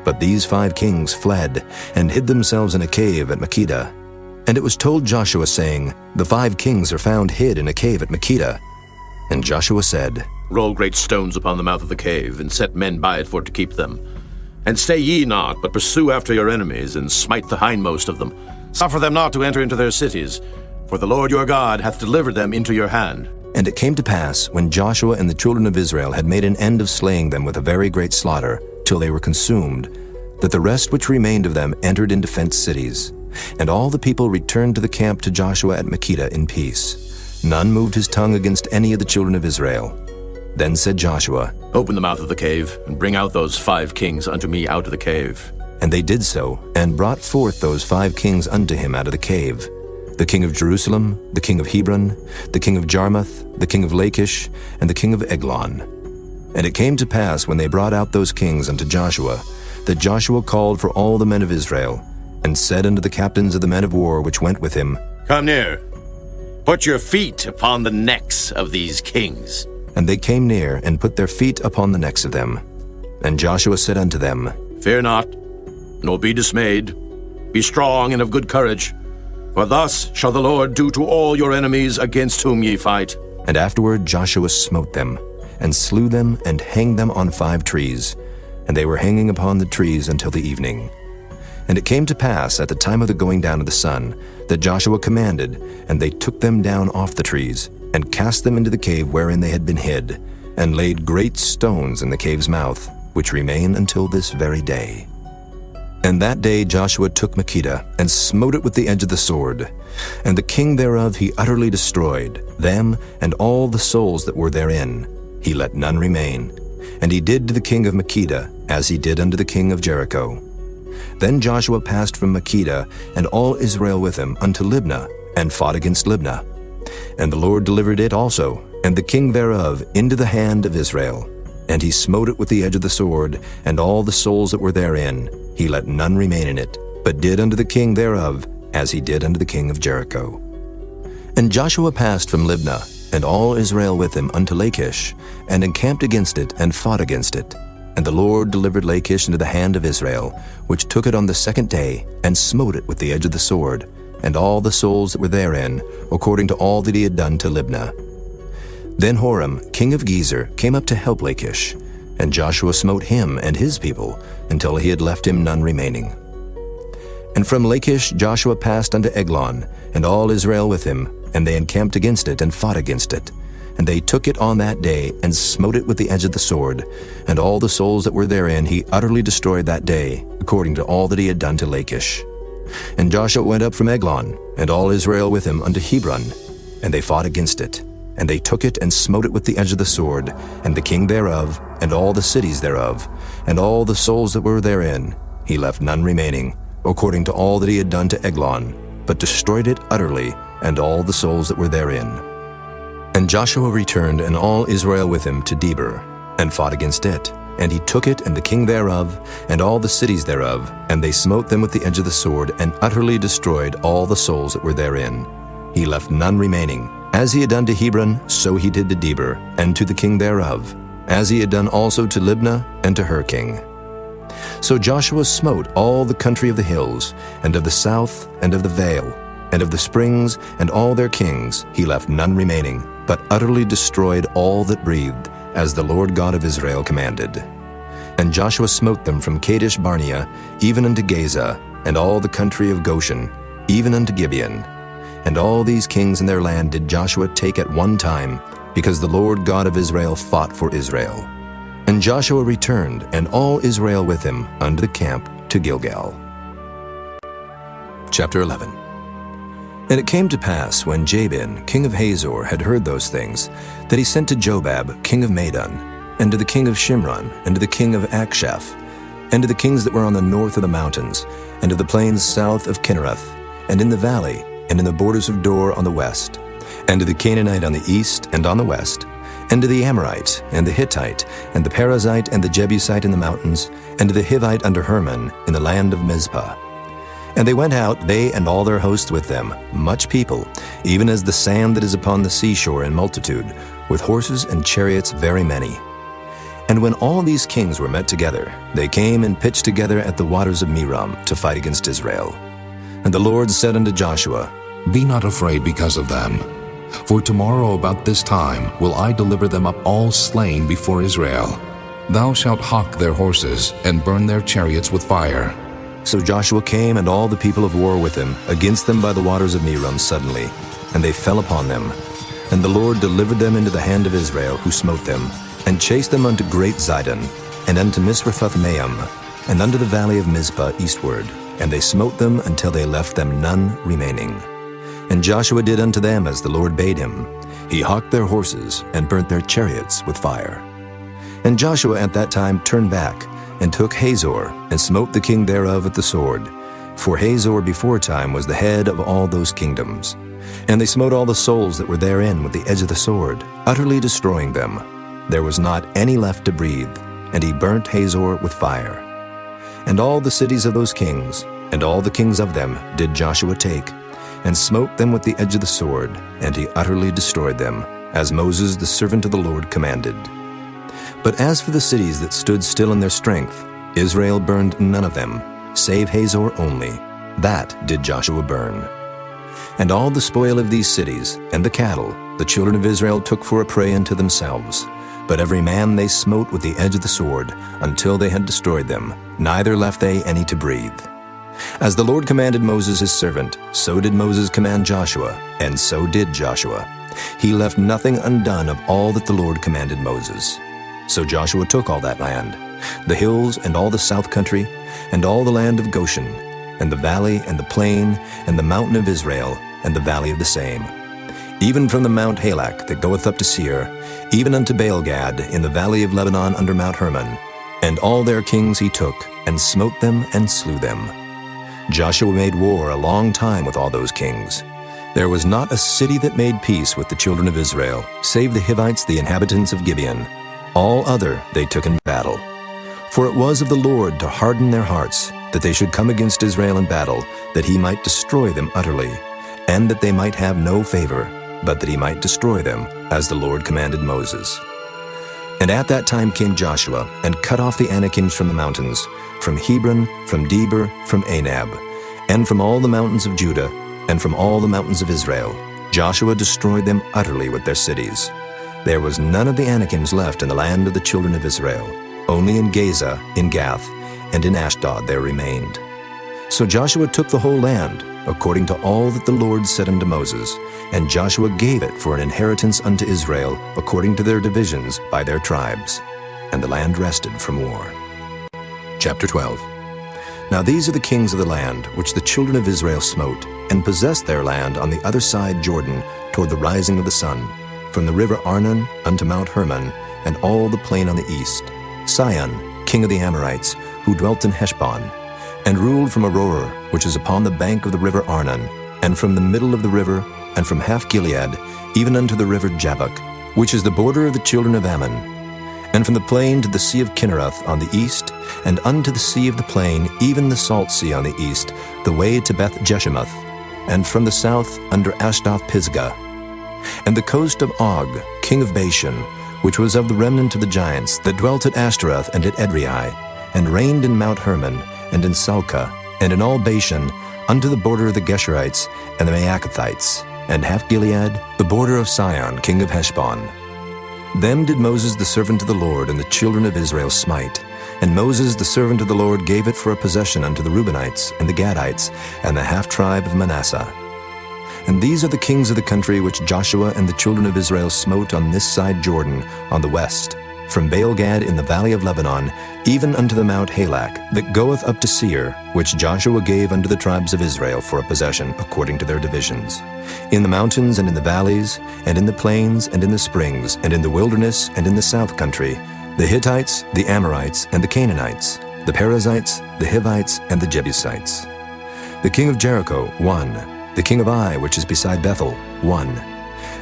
But these 5 kings fled, and hid themselves in a cave at Makkedah. And it was told Joshua, saying, The 5 kings are found hid in a cave at Makkedah. And Joshua said, Roll great stones upon the mouth of the cave, and set men by it for to keep them. And stay ye not, but pursue after your enemies, and smite the hindmost of them. Suffer them not to enter into their cities, for the Lord your God hath delivered them into your hand. And it came to pass, when Joshua and the children of Israel had made an end of slaying them with a very great slaughter, till they were consumed, that the rest which remained of them entered into fenced cities. And all the people returned to the camp to Joshua at Makkedah in peace. None moved his tongue against any of the children of Israel. Then said Joshua, Open the mouth of the cave, and bring out those 5 kings unto me out of the cave. And they did so, and brought forth those 5 kings unto him out of the cave, the king of Jerusalem, the king of Hebron, the king of Jarmuth, the king of Lachish, and the king of Eglon. And it came to pass, when they brought out those kings unto Joshua, that Joshua called for all the men of Israel, and said unto the captains of the men of war which went with him, Come near. Put your feet upon the necks of these kings. And they came near, and put their feet upon the necks of them. And Joshua said unto them, Fear not, nor be dismayed. Be strong and of good courage. For thus shall the Lord do to all your enemies against whom ye fight. And afterward Joshua smote them, and slew them, and hanged them on 5 trees. And they were hanging upon the trees until the evening. And it came to pass at the time of the going down of the sun, that Joshua commanded, and they took them down off the trees, and cast them into the cave wherein they had been hid, and laid great stones in the cave's mouth, which remain until this very day. And that day Joshua took Makkedah, and smote it with the edge of the sword. And the king thereof he utterly destroyed, them and all the souls that were therein. He let none remain. And he did to the king of Makkedah, as he did unto the king of Jericho. Then Joshua passed from Makkedah, and all Israel with him, unto Libnah, and fought against Libnah. And the Lord delivered it also, and the king thereof, into the hand of Israel. And he smote it with the edge of the sword, and all the souls that were therein. He let none remain in it, but did unto the king thereof, as he did unto the king of Jericho. And Joshua passed from Libnah, and all Israel with him, unto Lachish, and encamped against it, and fought against it. And the Lord delivered Lachish into the hand of Israel, which took it on the 2nd day, and smote it with the edge of the sword, and all the souls that were therein, according to all that he had done to Libnah. Then Horam, king of Gezer, came up to help Lachish, and Joshua smote him and his people, until he had left him none remaining. And from Lachish Joshua passed unto Eglon, and all Israel with him, and they encamped against it, and fought against it. And they took it on that day, and smote it with the edge of the sword, and all the souls that were therein he utterly destroyed that day, according to all that he had done to Lachish. And Joshua went up from Eglon, and all Israel with him, unto Hebron, and they fought against it. And they took it, and smote it with the edge of the sword, and the king thereof, and all the cities thereof, and all the souls that were therein. He left none remaining, according to all that he had done to Eglon, but destroyed it utterly, and all the souls that were therein. And Joshua returned, and all Israel with him, to Debir, and fought against it. And he took it, and the king thereof, and all the cities thereof, and they smote them with the edge of the sword, and utterly destroyed all the souls that were therein. He left none remaining. As he had done to Hebron, so he did to Debir, and to the king thereof, as he had done also to Libnah, and to her king. So Joshua smote all the country of the hills, and of the south, and of the vale, and of the springs, and all their kings. He left none remaining, but utterly destroyed all that breathed, as the Lord God of Israel commanded. And Joshua smote them from Kadesh Barnea, even unto Gaza, and all the country of Goshen, even unto Gibeon. And all these kings in their land did Joshua take at one time, because the Lord God of Israel fought for Israel. And Joshua returned, and all Israel with him, unto the camp to Gilgal. Chapter 11. And it came to pass, when Jabin, king of Hazor, had heard those things, that he sent to Jobab, king of Madon, and to the king of Shimron, and to the king of Akshaph, and to the kings that were on the north of the mountains, and of the plains south of Kinnereth, and in the valley, and in the borders of Dor on the west, and to the Canaanite on the east and on the west, and to the Amorite, and the Hittite, and the Perizzite, and the Jebusite in the mountains, and to the Hivite under Hermon, in the land of Mizpah. And they went out, they and all their hosts with them, much people, even as the sand that is upon the seashore in multitude, with horses and chariots very many. And when all these kings were met together, they came and pitched together at the waters of Merom to fight against Israel. And the Lord said unto Joshua, Be not afraid because of them. For tomorrow about this time will I deliver them up all slain before Israel. Thou shalt hawk their horses, and burn their chariots with fire. So Joshua came, and all the people of war with him, against them by the waters of Merom suddenly, and they fell upon them. And the Lord delivered them into the hand of Israel, who smote them, and chased them unto great Zidon, and unto Misrephoth-maim, and unto the valley of Mizpah eastward. And they smote them until they left them none remaining. And Joshua did unto them as the Lord bade him. He hawked their horses, and burnt their chariots with fire. And Joshua at that time turned back, and took Hazor, and smote the king thereof with the sword. For Hazor beforetime was the head of all those kingdoms. And they smote all the souls that were therein with the edge of the sword, utterly destroying them. There was not any left to breathe, and he burnt Hazor with fire. And all the cities of those kings, and all the kings of them, did Joshua take, and smote them with the edge of the sword, and he utterly destroyed them, as Moses the servant of the Lord commanded. But as for the cities that stood still in their strength, Israel burned none of them, save Hazor only. That did Joshua burn. And all the spoil of these cities, and the cattle, the children of Israel took for a prey unto themselves. But every man they smote with the edge of the sword, until they had destroyed them, neither left they any to breathe. As the Lord commanded Moses his servant, so did Moses command Joshua, and so did Joshua. He left nothing undone of all that the Lord commanded Moses. So Joshua took all that land, the hills and all the south country, and all the land of Goshen, and the valley and the plain, and the mountain of Israel, and the valley of the same, even from the Mount Halak that goeth up to Seir, even unto Baal-gad in the valley of Lebanon under Mount Hermon. And all their kings he took, and smote them and slew them. Joshua made war a long time with all those kings. There was not a city that made peace with the children of Israel, save the Hivites, the inhabitants of Gibeon. All other they took in battle. For it was of the Lord to harden their hearts, that they should come against Israel in battle, that he might destroy them utterly, and that they might have no favor, but that he might destroy them, as the Lord commanded Moses. And at that time came Joshua, and cut off the Anakims from the mountains, from Hebron, from Debir, from Anab, and from all the mountains of Judah, and from all the mountains of Israel. Joshua destroyed them utterly with their cities. There was none of the Anakims left in the land of the children of Israel. Only in Gaza, in Gath, and in Ashdod there remained. So Joshua took the whole land, according to all that the Lord said unto Moses, and Joshua gave it for an inheritance unto Israel, according to their divisions by their tribes. And the land rested from war. Chapter 12. Now these are the kings of the land, which the children of Israel smote, and possessed their land on the other side Jordan, toward the rising of the sun, from the river Arnon unto Mount Hermon, and all the plain on the east. Sihon, king of the Amorites, who dwelt in Heshbon, and ruled from Aroer, which is upon the bank of the river Arnon, and from the middle of the river, and from half Gilead, even unto the river Jabbok, which is the border of the children of Ammon, and from the plain to the sea of Kinnereth on the east, and unto the sea of the plain, even the salt sea on the east, the way to Beth Jeshimoth, and from the south under Ashdoth Pisgah, and the coast of Og, king of Bashan, which was of the remnant of the giants that dwelt at Ashtaroth and at Edrei, and reigned in Mount Hermon, and in Salcah, and in all Bashan, unto the border of the Geshurites and the Maacathites, and half Gilead, the border of Sihon, king of Heshbon. Them did Moses the servant of the Lord and the children of Israel smite. And Moses the servant of the Lord gave it for a possession unto the Reubenites, and the Gadites, and the half-tribe of Manasseh. And these are the kings of the country which Joshua and the children of Israel smote on this side Jordan, on the west, from Baal-gad in the valley of Lebanon, even unto the Mount Halak, that goeth up to Seir, which Joshua gave unto the tribes of Israel for a possession, according to their divisions. In the mountains and in the valleys, and in the plains and in the springs, and in the wilderness and in the south country, the Hittites, the Amorites, and the Canaanites, the Perizzites, the Hivites, and the Jebusites. The king of Jericho, 1. The king of Ai, which is beside Bethel, 1.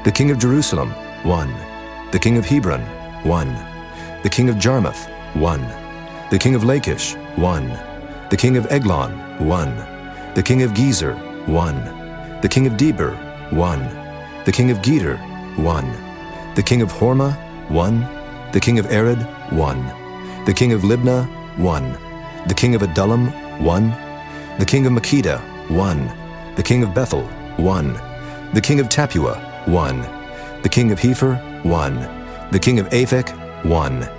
The king of Jerusalem, 1. The king of Hebron, 1. The king of Jarmuth, 1. The king of Lachish, 1. The king of Eglon, 1. The king of Gezer, 1. The king of Debir, 1. The king of Geder, 1. The king of Hormah, 1. The king of Arad, 1. The king of Libnah, 1. The king of Adullam, 1. The king of Makkedah, 1. The king of Bethel, 1. The king of Tappuah, 1. The king of Hepher, 1. The king of Aphek, 1.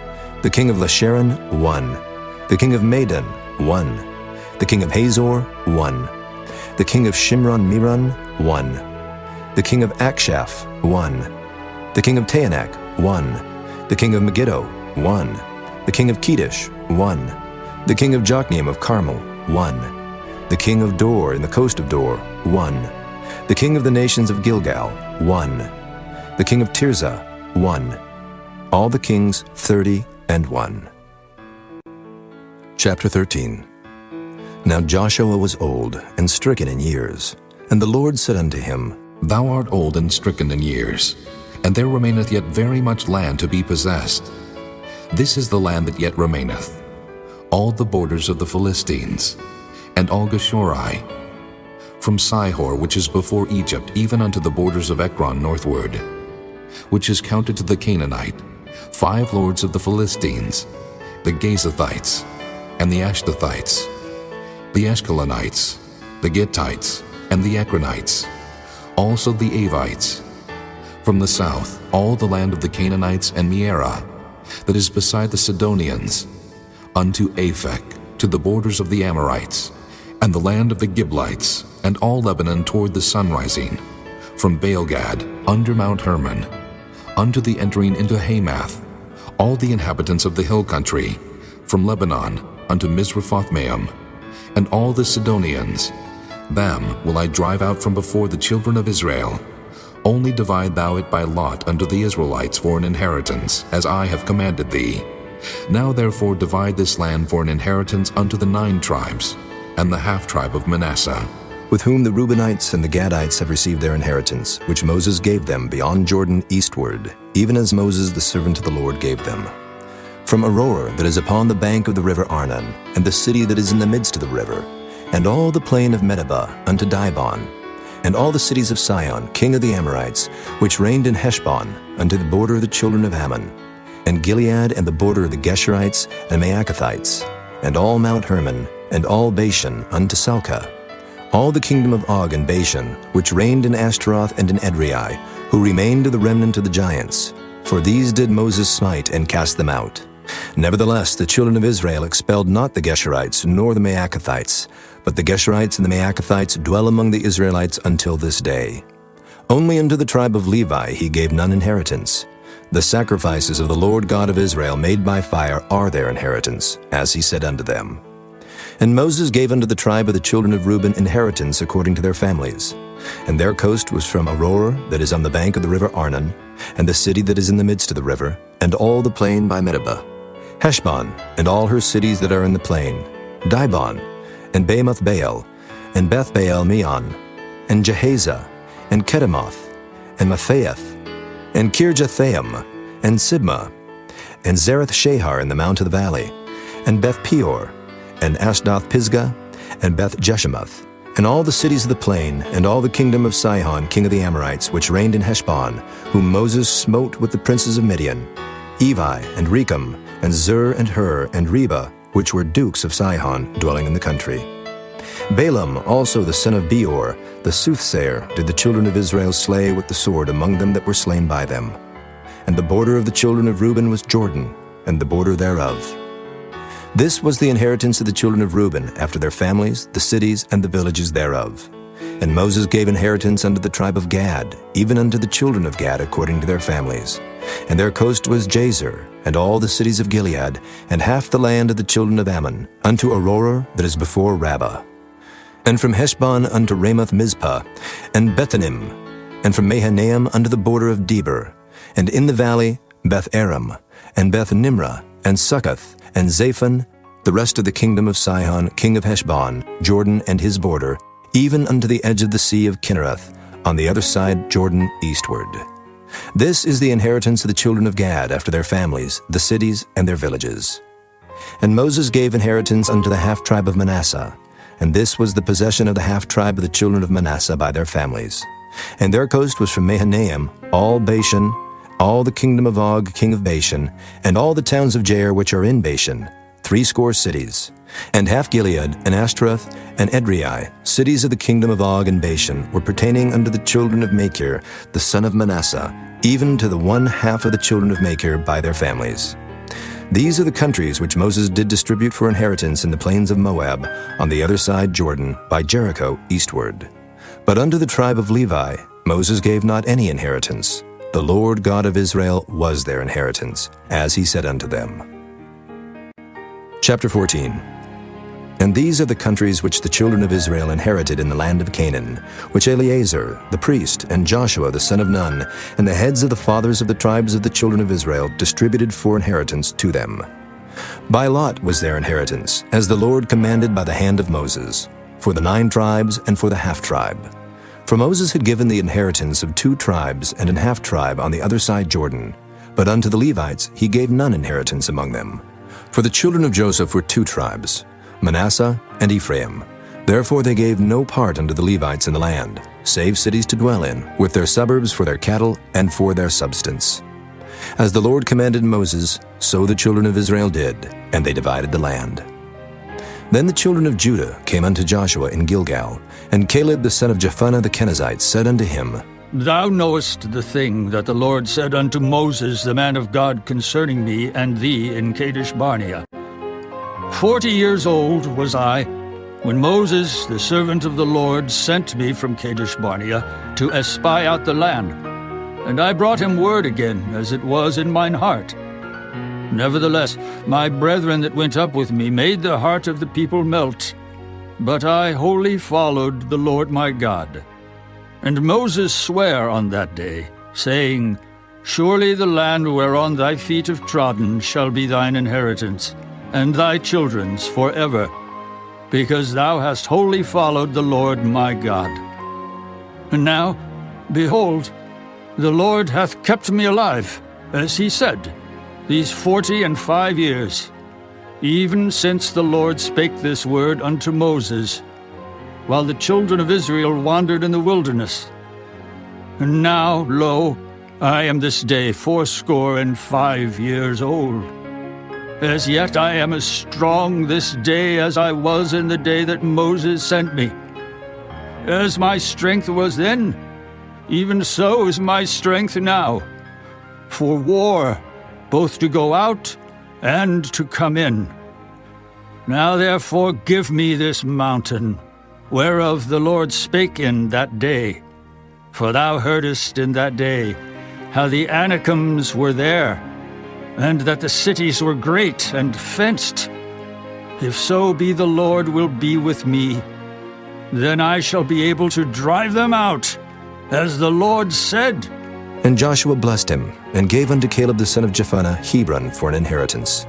The king of Lasharon, 1. The king of Madon, 1. The king of Hazor, 1. The king of Shimron-Meron, 1. The king of Akshaph, 1. The king of Taanach, 1. The king of Megiddo, 1. The king of Kedesh, 1. The king of Jokneam of Carmel, 1. The king of Dor in the coast of Dor, 1. The king of the nations of Gilgal, 1. The king of Tirzah, 1. All the kings 30 and 1. Chapter 13. Now Joshua was old and stricken in years, and the Lord said unto him, Thou art old and stricken in years, and there remaineth yet very much land to be possessed. This is the land that yet remaineth, all the borders of the Philistines, and all Geshuri, from Sihor, which is before Egypt, even unto the borders of Ekron northward, which is counted to the Canaanite, 5 lords of the Philistines, the Gazathites, and the Ashdothites, the Ashkelonites, the Gittites, and the Ekronites, also the Avites. From the south, all the land of the Canaanites and Mearah, that is beside the Sidonians, unto Aphek, to the borders of the Amorites, and the land of the Giblites, and all Lebanon toward the sunrising, from Baalgad, under Mount Hermon, unto the entering into Hamath, all the inhabitants of the hill country, from Lebanon unto Misrephoth-maim, and all the Sidonians. Them will I drive out from before the children of Israel. Only divide thou it by lot unto the Israelites for an inheritance, as I have commanded thee. Now therefore divide this land for an inheritance unto the 9 tribes, and the half-tribe of Manasseh, with whom the Reubenites and the Gadites have received their inheritance, which Moses gave them beyond Jordan eastward, even as Moses the servant of the Lord gave them. From Aroer that is upon the bank of the river Arnon, and the city that is in the midst of the river, and all the plain of Medeba unto Dibon, and all the cities of Sihon, king of the Amorites, which reigned in Heshbon, unto the border of the children of Ammon, and Gilead and the border of the Geshurites and Maacathites, and all Mount Hermon, and all Bashan unto Salcah, all the kingdom of Og and Bashan, which reigned in Ashtaroth and in Edrei, who remained of the remnant of the giants. For these did Moses smite and cast them out. Nevertheless, the children of Israel expelled not the Geshurites nor the Maacathites, but the Geshurites and the Maacathites dwell among the Israelites until this day. Only unto the tribe of Levi he gave none inheritance. The sacrifices of the Lord God of Israel made by fire are their inheritance, as he said unto them. And Moses gave unto the tribe of the children of Reuben inheritance according to their families. And their coast was from Aroer that is on the bank of the river Arnon, and the city that is in the midst of the river, and all the plain by Medeba, Heshbon, and all her cities that are in the plain, Dibon, and Bamoth Baal, and Beth Baal Meon, and Jehaza, and Kedemoth, and Maphaath, and Kirjathaim, and Sibmah, and Zareth Shahar in the mount of the valley, and Beth Peor, and Ashdoth Pisgah, and Beth Jeshemoth, and all the cities of the plain, and all the kingdom of Sihon king of the Amorites, which reigned in Heshbon, whom Moses smote with the princes of Midian, Evi, and Rechem, and Zur, and Hur, and Reba, which were dukes of Sihon, dwelling in the country. Balaam also the son of Beor, the soothsayer, did the children of Israel slay with the sword among them that were slain by them. And the border of the children of Reuben was Jordan, and the border thereof. This was the inheritance of the children of Reuben, after their families, the cities, and the villages thereof. And Moses gave inheritance unto the tribe of Gad, even unto the children of Gad according to their families. And their coast was Jazer, and all the cities of Gilead, and half the land of the children of Ammon, unto Aroer that is before Rabbah. And from Heshbon unto Ramoth Mizpah, and Bethanim, and from Mahanaim unto the border of Debir, and in the valley Beth Aram, and Beth Nimrah, and Succoth, and Zaphon, the rest of the kingdom of Sihon, king of Heshbon, Jordan and his border, even unto the edge of the sea of Kinnereth, on the other side Jordan eastward. This is the inheritance of the children of Gad after their families, the cities, and their villages. And Moses gave inheritance unto the half-tribe of Manasseh, and this was the possession of the half-tribe of the children of Manasseh by their families. And their coast was from Mahanaim, all Bashan, all the kingdom of Og, king of Bashan, and all the towns of Jair which are in Bashan, 80 cities, and half Gilead, and Ashtaroth, and Edrei, cities of the kingdom of Og and Bashan, were pertaining unto the children of Machir, the son of Manasseh, even to the 1/2 of the children of Machir by their families. These are the countries which Moses did distribute for inheritance in the plains of Moab, on the other side Jordan, by Jericho eastward. But unto the tribe of Levi Moses gave not any inheritance. The Lord God of Israel was their inheritance, as he said unto them. Chapter 14. And these are the countries which the children of Israel inherited in the land of Canaan, which Eleazar the priest, and Joshua the son of Nun, and the heads of the fathers of the tribes of the children of Israel distributed for inheritance to them. By lot was their inheritance, as the Lord commanded by the hand of Moses, for the 9 tribes and for the half-tribe. For Moses had given the inheritance of 2 tribes and an half-tribe on the other side Jordan, but unto the Levites he gave none inheritance among them. For the children of Joseph were 2 tribes, Manasseh and Ephraim. Therefore they gave no part unto the Levites in the land, save cities to dwell in, with their suburbs for their cattle and for their substance. As the Lord commanded Moses, so the children of Israel did, and they divided the land. Then the children of Judah came unto Joshua in Gilgal, and Caleb the son of Jephunneh the Kenizzite said unto him, Thou knowest the thing that the Lord said unto Moses the man of God concerning me and thee in Kadesh Barnea. 40 years old was I, when Moses, the servant of the Lord, sent me from Kadesh Barnea to espy out the land. And I brought him word again, as it was in mine heart. Nevertheless, my brethren that went up with me made the heart of the people melt. But I wholly followed the Lord my God. And Moses sware on that day, saying, Surely the land whereon thy feet have trodden shall be thine inheritance, and thy children's forever, because thou hast wholly followed the Lord my God. And now, behold, the Lord hath kept me alive, as he said, these 45 years, even since the Lord spake this word unto Moses, while the children of Israel wandered in the wilderness. And now, lo, I am this day 85 years old. As yet I am as strong this day as I was in the day that Moses sent me. As my strength was then, even so is my strength now, for war, both to go out and to come in. Now therefore give me this mountain, whereof the Lord spake in that day. For thou heardest in that day how the Anakims were there, and that the cities were great and fenced. If so be the Lord will be with me, then I shall be able to drive them out, as the Lord said. And Joshua blessed him, and gave unto Caleb the son of Jephunneh Hebron for an inheritance.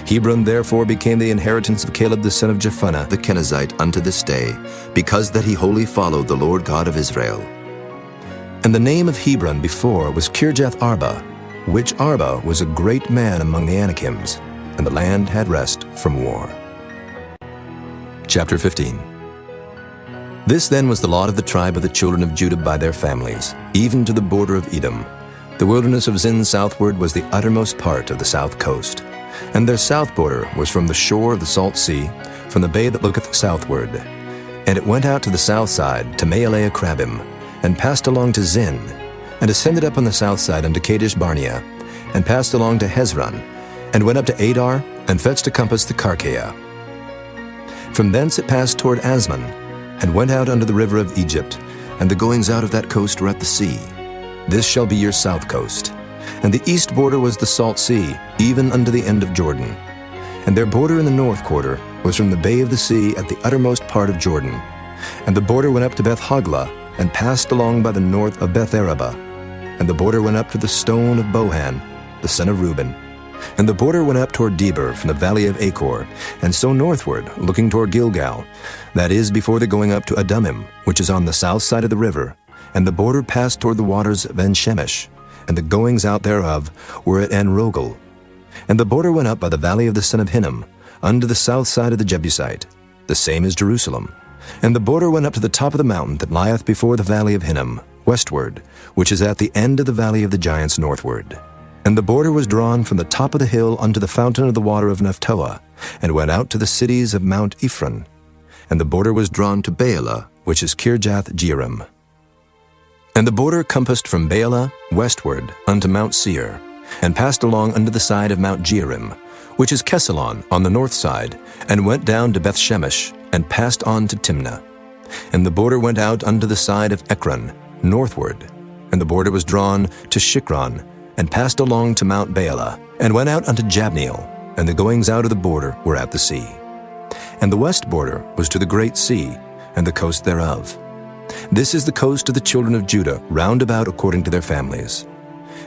Hebron therefore became the inheritance of Caleb the son of Jephunneh the Kenizzite unto this day, because that he wholly followed the Lord God of Israel. And the name of Hebron before was Kirjath Arba, which Arba was a great man among the Anakims, and the land had rest from war. Chapter 15. This then was the lot of the tribe of the children of Judah by their families, even to the border of Edom. The wilderness of Zin southward was the uttermost part of the south coast, and their south border was from the shore of the salt sea, from the bay that looketh southward. And it went out to the south side to Maalea Crabim, and passed along to Zin, and ascended up on the south side unto Kadesh Barnea, and passed along to Hezron, and went up to Adar, and fetched to compass the Karkea. From thence it passed toward Asmon, and went out unto the river of Egypt, and the goings out of that coast were at the sea. This shall be your south coast. And the east border was the salt sea, even unto the end of Jordan. And their border in the north quarter was from the bay of the sea at the uttermost part of Jordan. And the border went up to Beth Hoglah, and passed along by the north of Beth Araba. And the border went up to the stone of Bohan, the son of Reuben. And the border went up toward Debir from the valley of Achor, and so northward, looking toward Gilgal, that is, before the going up to Adumim, which is on the south side of the river. And the border passed toward the waters of En-Shemesh, and the goings out thereof were at En-Rogel. And the border went up by the valley of the son of Hinnom, unto the south side of the Jebusite, the same as Jerusalem. And the border went up to the top of the mountain that lieth before the valley of Hinnom, westward, which is at the end of the valley of the giants northward. And the border was drawn from the top of the hill unto the fountain of the water of Nephtoah, and went out to the cities of Mount Ephron. And the border was drawn to Baalah, which is Kirjath Jearim. And the border compassed from Baalah westward unto Mount Seir, and passed along unto the side of Mount Jearim, which is Kesalon on the north side, and went down to Beth-Shemesh, and passed on to Timnah. And the border went out unto the side of Ekron, northward, and the border was drawn to Shikron, and passed along to Mount Baalah, and went out unto Jabneel, and the goings out of the border were at the sea. And the west border was to the great sea, and the coast thereof. This is the coast of the children of Judah, round about according to their families.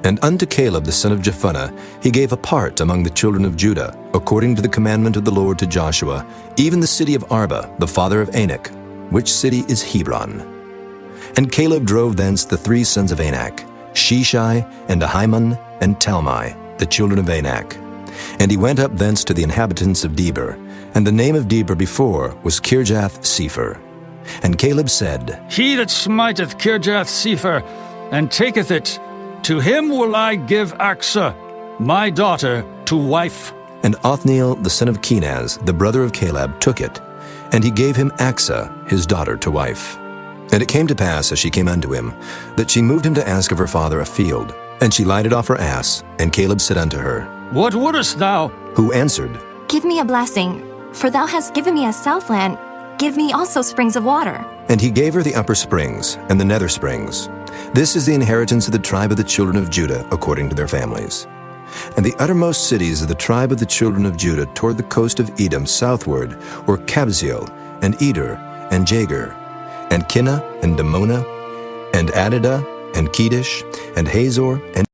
And unto Caleb the son of Jephunneh he gave a part among the children of Judah, according to the commandment of the Lord to Joshua, even the city of Arba, the father of Anak, which city is Hebron. And Caleb drove thence the 3 sons of Anak, Sheshai, and Ahiman, and Talmai, the children of Anak. And he went up thence to the inhabitants of Debir, and the name of Debir before was Kirjath-Sepher. And Caleb said, He that smiteth Kirjath-Sepher, and taketh it, to him will I give Achsah, my daughter, to wife. And Othniel the son of Kenaz, the brother of Caleb, took it, and he gave him Achsah, his daughter, to wife. And it came to pass, as she came unto him, that she moved him to ask of her father a field. And she lighted off her ass, and Caleb said unto her, What wouldest thou? Who answered, Give me a blessing, for thou hast given me a southland. Give me also springs of water. And he gave her the upper springs, and the nether springs. This is the inheritance of the tribe of the children of Judah, according to their families. And the uttermost cities of the tribe of the children of Judah toward the coast of Edom southward were Kabzeel, and Eder, and Jagur, and Kinnah, and Damonah, and Adadah, and Kedesh, and Hazor, and